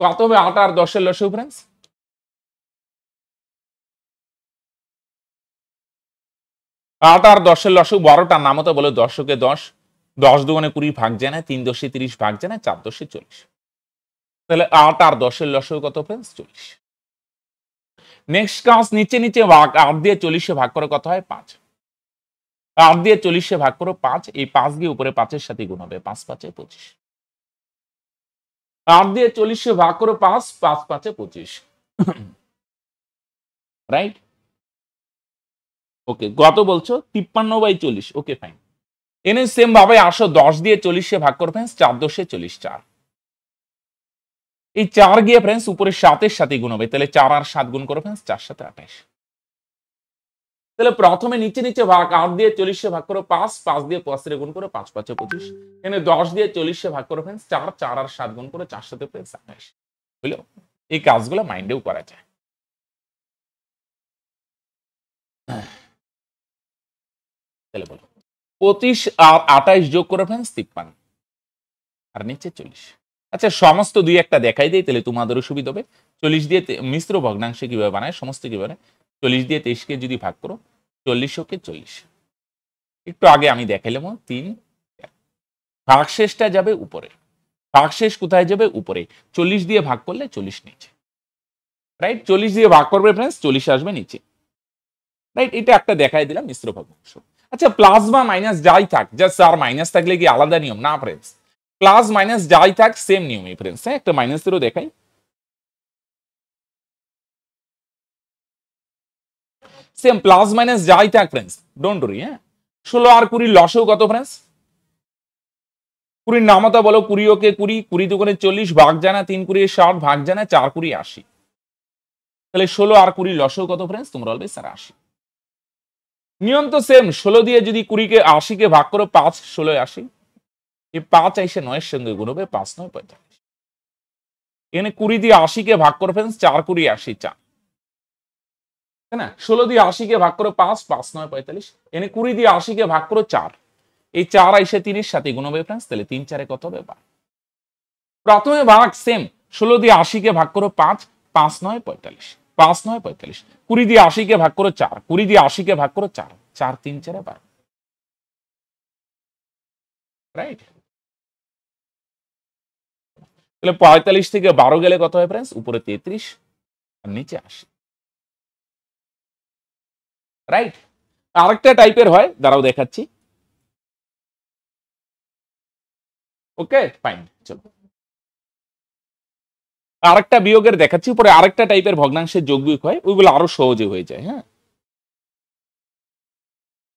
কত হবে 8 আর 10 এর লসগু ফ্রেন্ডস? 8 আর 10 লসাগু 12টার নাম তো বলো, 10কে 10, 10 দুগুণে 20 ভাগ যায় না, 3 10 30 ভাগ যায় না, 4 10 40। তাহলে 8 আর 10 লসাগু কত फ्रेंड्स 40। নেক্সট কাজ নিচে নিচে ভাগ, 8 দিয়ে 40 ভাগ করে কত হয় 5। 8 দিয়ে 40 ভাগ করো 5, এই 5 দিয়ে উপরে 5 এর সাথে গুণ হবে, 5 5 এ 25। 8 দিয়ে 40 ভাগ করো 5, 5 5 এ 25, রাইট। ওকে, কত বলছো 53/40। Okay fine. এনে সেম ভাবে আসো 10 দিয়ে 40 ভাগ করো फ्रेंड्स 4 10 এ 40, 4। এই 4 গিয়ে फ्रेंड्स উপরে 7 এর সাথে গুণ হবে, তাহলে 4 আর 7 গুণ করো फ्रेंड्स 4 7 28। তাহলে প্রথমে নিচে নিচে ভাগ, 8 দিয়ে 40 ভাগ করো 5, 5 দিয়ে 5 এর গুণ করো 5 5 এ 25। এনে 10 দিয়ে 40 ভাগ করো फ्रेंड्स 4, 4 আর 7 গুণ করো 4 7 फ्रेंड्स 28। বুঝলো? এই কাজগুলো মাইন্ডেও করা যায়। তাহলে বলো 25 আর 28 যোগ করো फ्रेंड्स 53, আর নিচে 40। আচ্ছা সমস্ত দুই একটা দেখাই দেই, তাহলে তোমাদেরও সুবিধা হবে। 40 দিয়ে মিশ্র ভগ্নাংশে কিভাবে বানায়, সমস্ত কিভাবে। 40 দিয়ে 23 কে যদি ভাগ করো 40 কে 40, একটু আগে আমি দেখাইলাম 3, ভাগশেষটা যাবে উপরে। ভাগশেষ কোথায় যাবে? উপরে। 40 দিয়ে ভাগ করলে 40 নিচে, রাইট। 40 দিয়ে ভাগ করবে फ्रेंड्स 40 আসবে নিচে, রাইট। এটা একটা দেখাই দিলাম মিশ্র ভগ্নাংশ। আচ্ছা প্লাস বা মাইনাস যাই থাক, জাস্ট আর মাইনাস থাকলে কি আলাদা নিয়ম? না फ्रेंड्स, প্লাস মাইনাস যাই থাক সেম নিয়মই फ्रेंड्स। হ্যাঁ, একটা মাইনাসেরও দেখাই। সেম প্লাস মাইনাস যাই থাক फ्रेंड्स, ডোন্ট ওরি। হ্যাঁ, 16 আর 20 লসও কত फ्रेंड्स? 20 নামতা বলো, 20 ওকে 20, 20 দুগুণে 40 ভাগ যায় না, 3 20 60 ভাগ যায় না, 4 20 80। তাহলে 16 আর 20 লসও কত फ्रेंड्स? তোমরা বলবে স্যার 80। নিয়ম তো সেম, 16 দিয়ে যদি 20 কে 80 কে ভাগ করো 5 16 80, এই 5 আইসে 9 এর সঙ্গে গুণ হবে, 5 9 45। এখানে 20 দিয়ে 80 কে ভাগ করো फ्रेंड्स 4 20 80, 4, তাই না? 16 দিয়ে 80 কে ভাগ করো 5, 5 9 45। এখানে 20 দিয়ে 80 কে ভাগ করো 4, এই 4 আইসে 3 এর সাথে গুণ হবে फ्रेंड्स, তাহলে 3 4 এ কত হবে 12। প্রথমে ভাগ সেম, 16 দিয়ে 80 কে ভাগ করো 5, 5 9 45, 5 9 45। 20 দিয়ে 80 কে ভাগ করো 4, 20 দিয়ে 80 কে ভাগ করো 4, 4 3 4 12, রাইট। তাহলে 45 থেকে 12 গেলে কত হয় फ्रेंड्स? উপরে 33 আর নিচে 80, রাইট। আরেকটা টাইপের হয়, দাঁড়াও দেখাচ্ছি। ওকে ফাইন, চলো আরেকটা বিয়োগের দেখাচ্ছি, পরে আরেকটা টাইপের ভগ্নাংশের যোগ বিয়োগ হয়, ওইগুলো আরো সহজে হয়ে যায়। হ্যাঁ,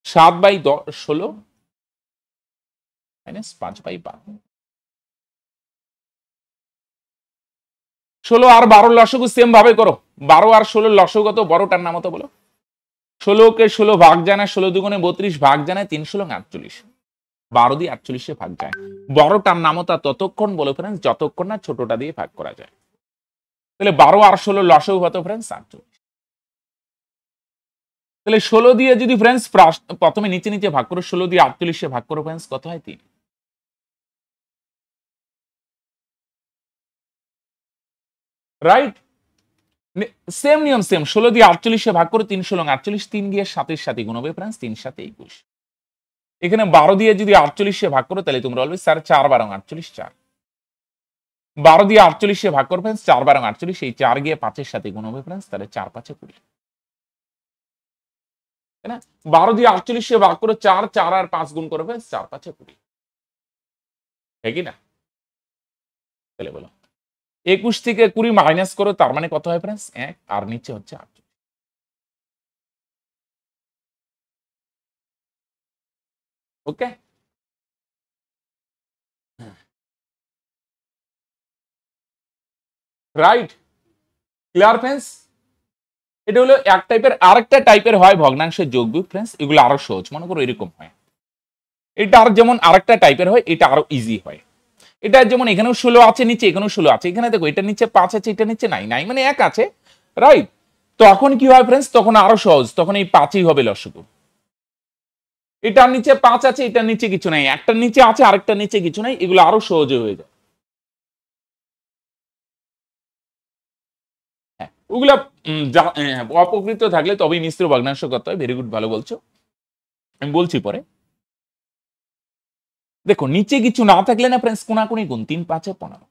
7/16 মাইনাস 5/12। 16 আর 12 লসাগু সেম ভাবে করো। 12 আর 16 লসাগু কত? 12টার নাম তো বলো। 16 কে 16 ভাগ যায় না, 16 দুগুণে 32 ভাগ যায় না, 3 16 48। 12 দিয়ে 48 ভাগ যায়। 12টার নামতা ততক্ষণ বলো फ्रेंड्स যতক্ষণ না ছোটটা দিয়ে ভাগ করা যায়। তাহলে 12 আর 16 লসাগু কত फ्रेंड्स? 48। তাহলে 16 দিয়ে যদি फ्रेंड्स প্রথমে নিচে নিচে ভাগ করো, 16 দিয়ে 48 ভাগ করো फ्रेंड्स কত হয়? 3, রাইট। সেম নিয়ম সেম, 16 দিয়ে 48 ভাগ করো 3 16 48, 3 দিয়ে 7 এর সাথে গুণ হবে फ्रेंड्स, 3 7 21। এখানে 12 দিয়ে যদি 48 ভাগ করো তাহলে তোমরা বলবে স্যার 4 12 48, 4। 12 দিয়ে 48 ভাগ করো फ्रेंड्स 4 12 48, এই 4 গিয়ে 5 এর সাথে গুণ হবে फ्रेंड्स, তাহলে 4 5 20, তাই না? 12 দিয়ে 48 ভাগ করো 4, 4 আর 5 গুণ করো फ्रेंड्स, 4 5 20, ঠিক কি না? তাহলে বলো 21 থেকে 20 মাইনাস করো, তার মানে কত হয় फ्रेंड्स? 1, আর নিচে হচ্ছে 8। ওকে, রাইট, ক্লিয়ার फ्रेंड्स? এটা হলো এক টাইপের। আরেকটা টাইপের হয় ভগ্নাংশের যোগ বিয়োগ फ्रेंड्स, এগুলো আরো সহজ। মনে করো এরকম হয়, এটা আর যেমন আরেকটা টাইপের হয়, এটা আরো ইজি হয়। এটা যেমন এখানেও 16 আছে নিচে, এখানেও 16 আছে, এখানে দেখো এটা নিচে 5 আছে, এটা নিচে নাই, নাই মানে 1 আছে, রাইট। তখন কি হয় फ्रेंड्स? তখন আরো সহজ, তখন এই 5ই হবে লসাগু। এটার নিচে 5 আছে, এটার নিচে কিছু নাই, একটার নিচে আছে আরেকটার নিচে কিছু নাই, এগুলো আরো সহজে হয়ে যায়। হ্যাঁ, ওগুলা অপকৃত থাকলে তবেই মিশ্র ভগ্নাংশ করতে হয়। ভেরি গুড, ভালো বলছো। আমি বলছি পরে। দেখো নিচে কিছু না থাকলে না ফ্রেন্ডস কোনাকুনি গুণ 3 5 15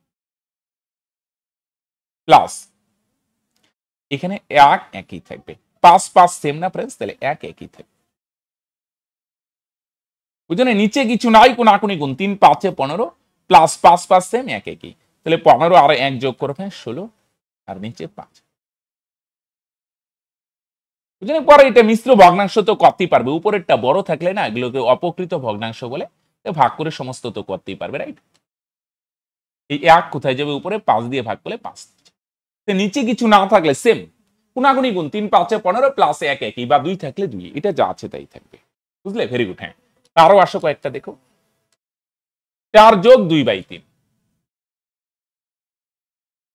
প্লাস এখানে 1 একই থাকবে, 5 5 সেম না ফ্রেন্ডস, তাহলে 1 একই থাকবে। বুঝলেন, নিচে কিছু নাই, কোনাকুনি গুণ 3 5 15 প্লাস 5 5 সেম 1 একই, তাহলে 15 আর 1 যোগ করে ফ্রেন্ডস 16 আর নিচে 5। বুঝলেন, পরে এটা মিশ্র ভগ্নাংশ তো করতেই পারবে, উপরেরটা বড় থাকলে না এগুলোকে অপকৃত ভগ্নাংশ বলে, ভাগ করে সমস্ত তো করতেই পারবে, রাইট। এই 1 কোথায় যাবে উপরে, 5 দিয়ে ভাগ করলে 5। নিচে কিছু না থাকলে সেম কোনাকুনি গুণ 3 5 15 প্লাস 1 একই, বা 2 থাকলে 2, এটা যা আছে তাই থাকবে। বুঝলে, ভেরি গুড। হ্যাঁ, আরো আসো কয়েকটা দেখো। 4 যোগ 2/3,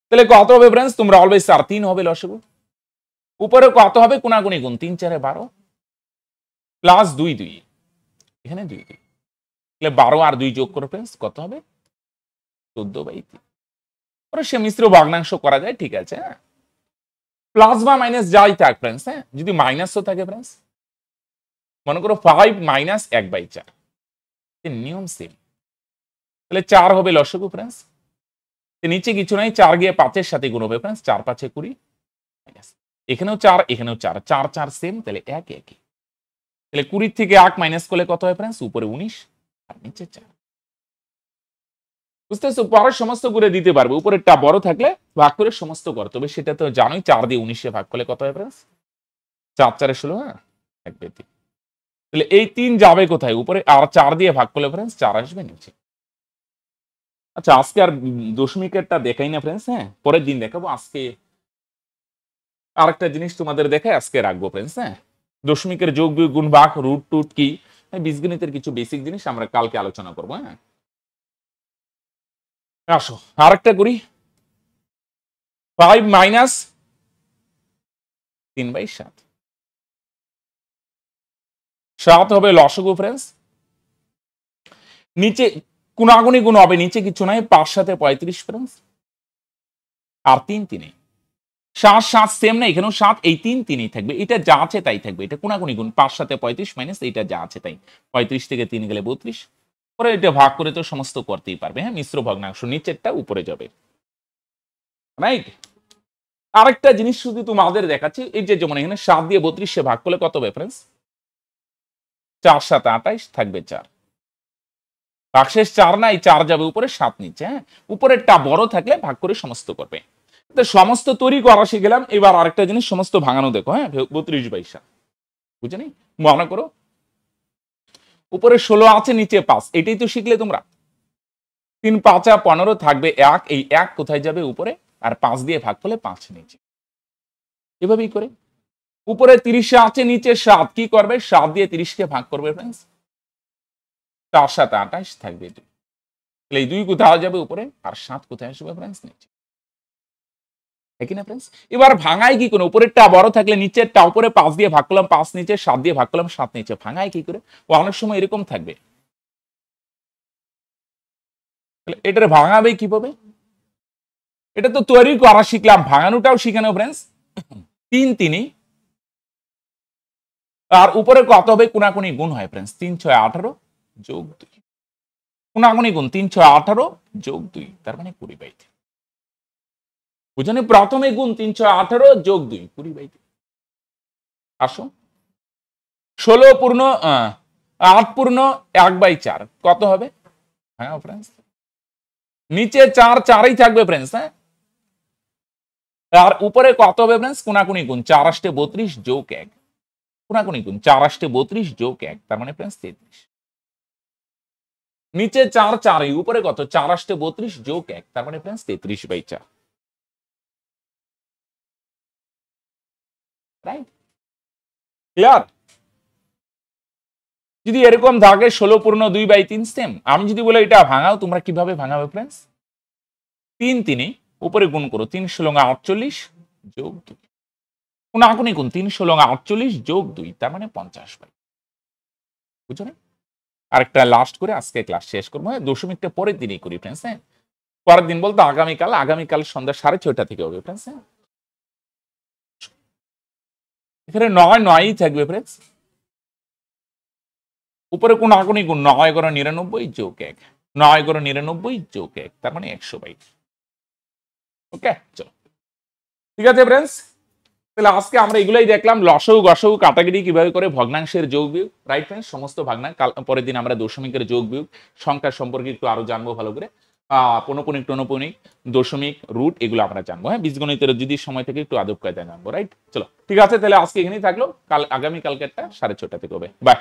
তাহলে কত হবে ফ্রেন্ডস, তোমরা অলওয়েজ 4 3 হবে লসাগু। উপরে কত হবে, কোনাকুনি গুণ 3 4 12 প্লাস 2 2, এখানে 2 2, তাহলে 12 আর 2 যোগ করো ফ্রেন্ডস, কত হবে 14/3। পরে সে মিশ্র ভগ্নাংশ করা যায়, ঠিক আছে। হ্যাঁ, প্লাস বা মাইনাস যাই থাক ফ্রেন্ডস, হ্যাঁ, যদি মাইনাসও থাকে ফ্রেন্ডস, মনে করো 5 মাইনাস 1/4, নিয়ম সেম, তাহলে 4 হবে লসাগু ফ্রেন্ডস। নিচে কিছু নাই, 4 গিয়ে 5 এর সাথে গুণ হবে ফ্রেন্ডস, 4 5 20, এখানেও 4 এখানেও 4 4 4 সেম, তাহলে 1 একই, তাহলে 20 থেকে 1 মাইনাস করলে কত হয় ফ্রেন্ডস, উপরে 19 আর নিচে 4। বুঝতেছো, পরের সমস্ত করে দিতে পারবে, উপরেরটা বড় থাকলে ভাগ করে সমস্ত করতে হবে, সেটা তো জানোই। 4 দিয়ে 19 ভাগ করলে কত হয় ফ্রেন্ডস, 4 4 16, হ্যাঁ, 1/3। তাহলে এই 3 যাবে কোথায়, উপরে, আর 4 দিয়ে ভাগ করলে ফ্রেন্ডস 4 আসবে নিচে। আচ্ছা, আজকে আর দশমিকেরটা দেখাই না ফ্রেন্ডস, হ্যাঁ, পরের দিন দেখাবো। আজকে আরেকটা জিনিস তোমাদের দেখায় আজকে রাখবো ফ্রেন্ডস, হ্যাঁ, দশমিকের যোগ বিয়োগ গুণ ভাগ রুট টুট কি, বীজগণিতের কিছু বেসিক জিনিস আমরা কালকে আলোচনা করবো। হ্যাঁ, আসো আরেকটা করি। 5 মাইনাস 3/7, 7 হবে লসাগু ফ্রেন্ডস। নিচে কোনাগুনি গুণ হবে, নিচে কিছু নাই, 5 7 35 ফ্রেন্ডস, আর 3 3, 7 7 সেম না, এখানেও 7, এই 3 3ই থাকবে, এটা যা আছে তাই থাকবে, এটা কোনাকুনি গুণ 5 7 35 মাইনাস এটা যা আছে তাই, 35 থেকে 3 গেলে 32, পরে এটা ভাগ করে তো সমস্ত করতেই পারবে। হ্যাঁ, মিশ্র ভগ্নাংশ নিচেরটা উপরে যাবে, রাইট। আরেকটা জিনিস শুধু তোমাদের দেখাচ্ছি, এই যে যেমন এখানে 7 দিয়ে 32 ভাগ করলে কত হবে ফ্রেন্ডস, 4 7 28 থাকবে 4, ভাগশেষ 4 নাই, 4 যাবে উপরে, 7 নিচে। হ্যাঁ, উপরেরটা বড় থাকলে ভাগ করে সমস্ত করবে। সমস্ত তৈরি করা শিখলাম, এবার আরেকটা জিনিস সমস্ত ভাঙানো দেখো। হ্যাঁ, 32/7, বুঝে নি, মনে করো উপরে 16 আছে, নিচে 5, এটাই তো শিখলে তোমরা। 3 5 15 থাকবে 1, এই 1 কোথায় যাবে উপরে, আর 5 দিয়ে ভাগ করলে 5 নিচে, এভাবেই করে। উপরে 30 আছে, নিচে 7, কি করবে, 7 দিয়ে 30 কে ভাগ করবে ফ্রেন্ডস, 4 7 28 থাকবে 2, তাহলে এই 2 কোথায় যাবে উপরে, আর 7 কোথায় আসবে ফ্রেন্ডস, নিচে, একই না ফ্রেন্ডস। এবার ভাঙায় কি করে, উপরেরটা বড় থাকলে নিচেরটা উপরে, 5 দিয়ে ভাগ করলাম 5 নিচে, 7 দিয়ে ভাগ করলাম 7 নিচে, ভাঙায় কি করে, ও অনেক সময় এরকম থাকবে। তাহলে এটার ভাঙাবে কিভাবে, এটা তো তৈরি করা শিখলাম, ভাঙানোটাও শিখানো ফ্রেন্ডস। 3 3, আর উপরে কত হবে, কোনাকুনি গুণ হয় ফ্রেন্ডস, 3 6 18 যোগ 2, কোনাকুনি গুণ 3 6 18 যোগ 2, তার মানে 20/3। বুঝলেন, প্রথমে গুণ 3 6 18 যোগ 2, 20/3। আসো 16 পূর্ণ 8 পূর্ণ 1/4 কত হবে, হ্যাঁ ফ্রেন্ডস, নিচে 4 4ই থাকবে ফ্রেন্ডস। হ্যাঁ, আর উপরে কত হবে ফ্রেন্ডস, কোনাকুনি গুণ 4 8 32 যোগ 1, কোনাকুনি গুণ 4 8 32 যোগ 1, তার মানে ফ্রেন্ডস 33। নিচে 4 4ই, উপরে কত, 4 8 32 যোগ 1, তার মানে ফ্রেন্ডস 33/4, রাইট, ক্লিয়ার। যদি এরকম থাকে 16 পূর্ণ 2/3 সেম, আমি যদি বলে এটা ভাঙাও, তোমরা কিভাবে ভাঙাবে ফ্রেন্ডস, 3 3, উপরে গুণ করো, 3 16 48 যোগ 2, কোনাকুনি গুণ 3 16 48 যোগ 2, তার মানে 50, বুঝছো না। আরেকটা লাস্ট করে আজকে ক্লাস শেষ করবো। হ্যাঁ, দশমিকটা পরের দিনই করি ফ্রেন্ডস। হ্যাঁ, পরের দিন বলতে আগামীকাল, আগামীকাল সন্ধ্যা 6:30 থেকে হবে ফ্রেন্ডস। হ্যাঁ, এখানে 9 9ই থাকবে ফ্রেন্ডস, উপরে কোন আগুনই গুণ 9 × 99 যোগ 1, 9 × 99 যোগ 1, তার মানে 122। ওকে, চলো ঠিক আছে ফ্রেন্ডস, তাহলে আজকে আমরা এগুলাই দেখলাম, লসাগু গসাগু কাটাকাটি কিভাবে করে, ভগ্নাংশের যোগ বিয়োগ, রাইট ফ্রেন্ডস, সমস্ত ভগ্নাংশ। পরের দিন আমরা দশমিকের যোগ বিয়োগ সংখ্যা সম্পর্কে একটু আরো জানবো ভালো করে, পৌনঃপুনিক টনপুনিক দশমিক রুট এগুলো আমরা জানবো। হ্যাঁ, বীজগণিতের যদি সময় থেকে একটু আদব কায়দা জানবো, রাইট। চলো ঠিক আছে, তাহলে আজকে এখানেই থাকলো, কাল আগামী কালকেরটা 6:30 থেকে হবে। বাই।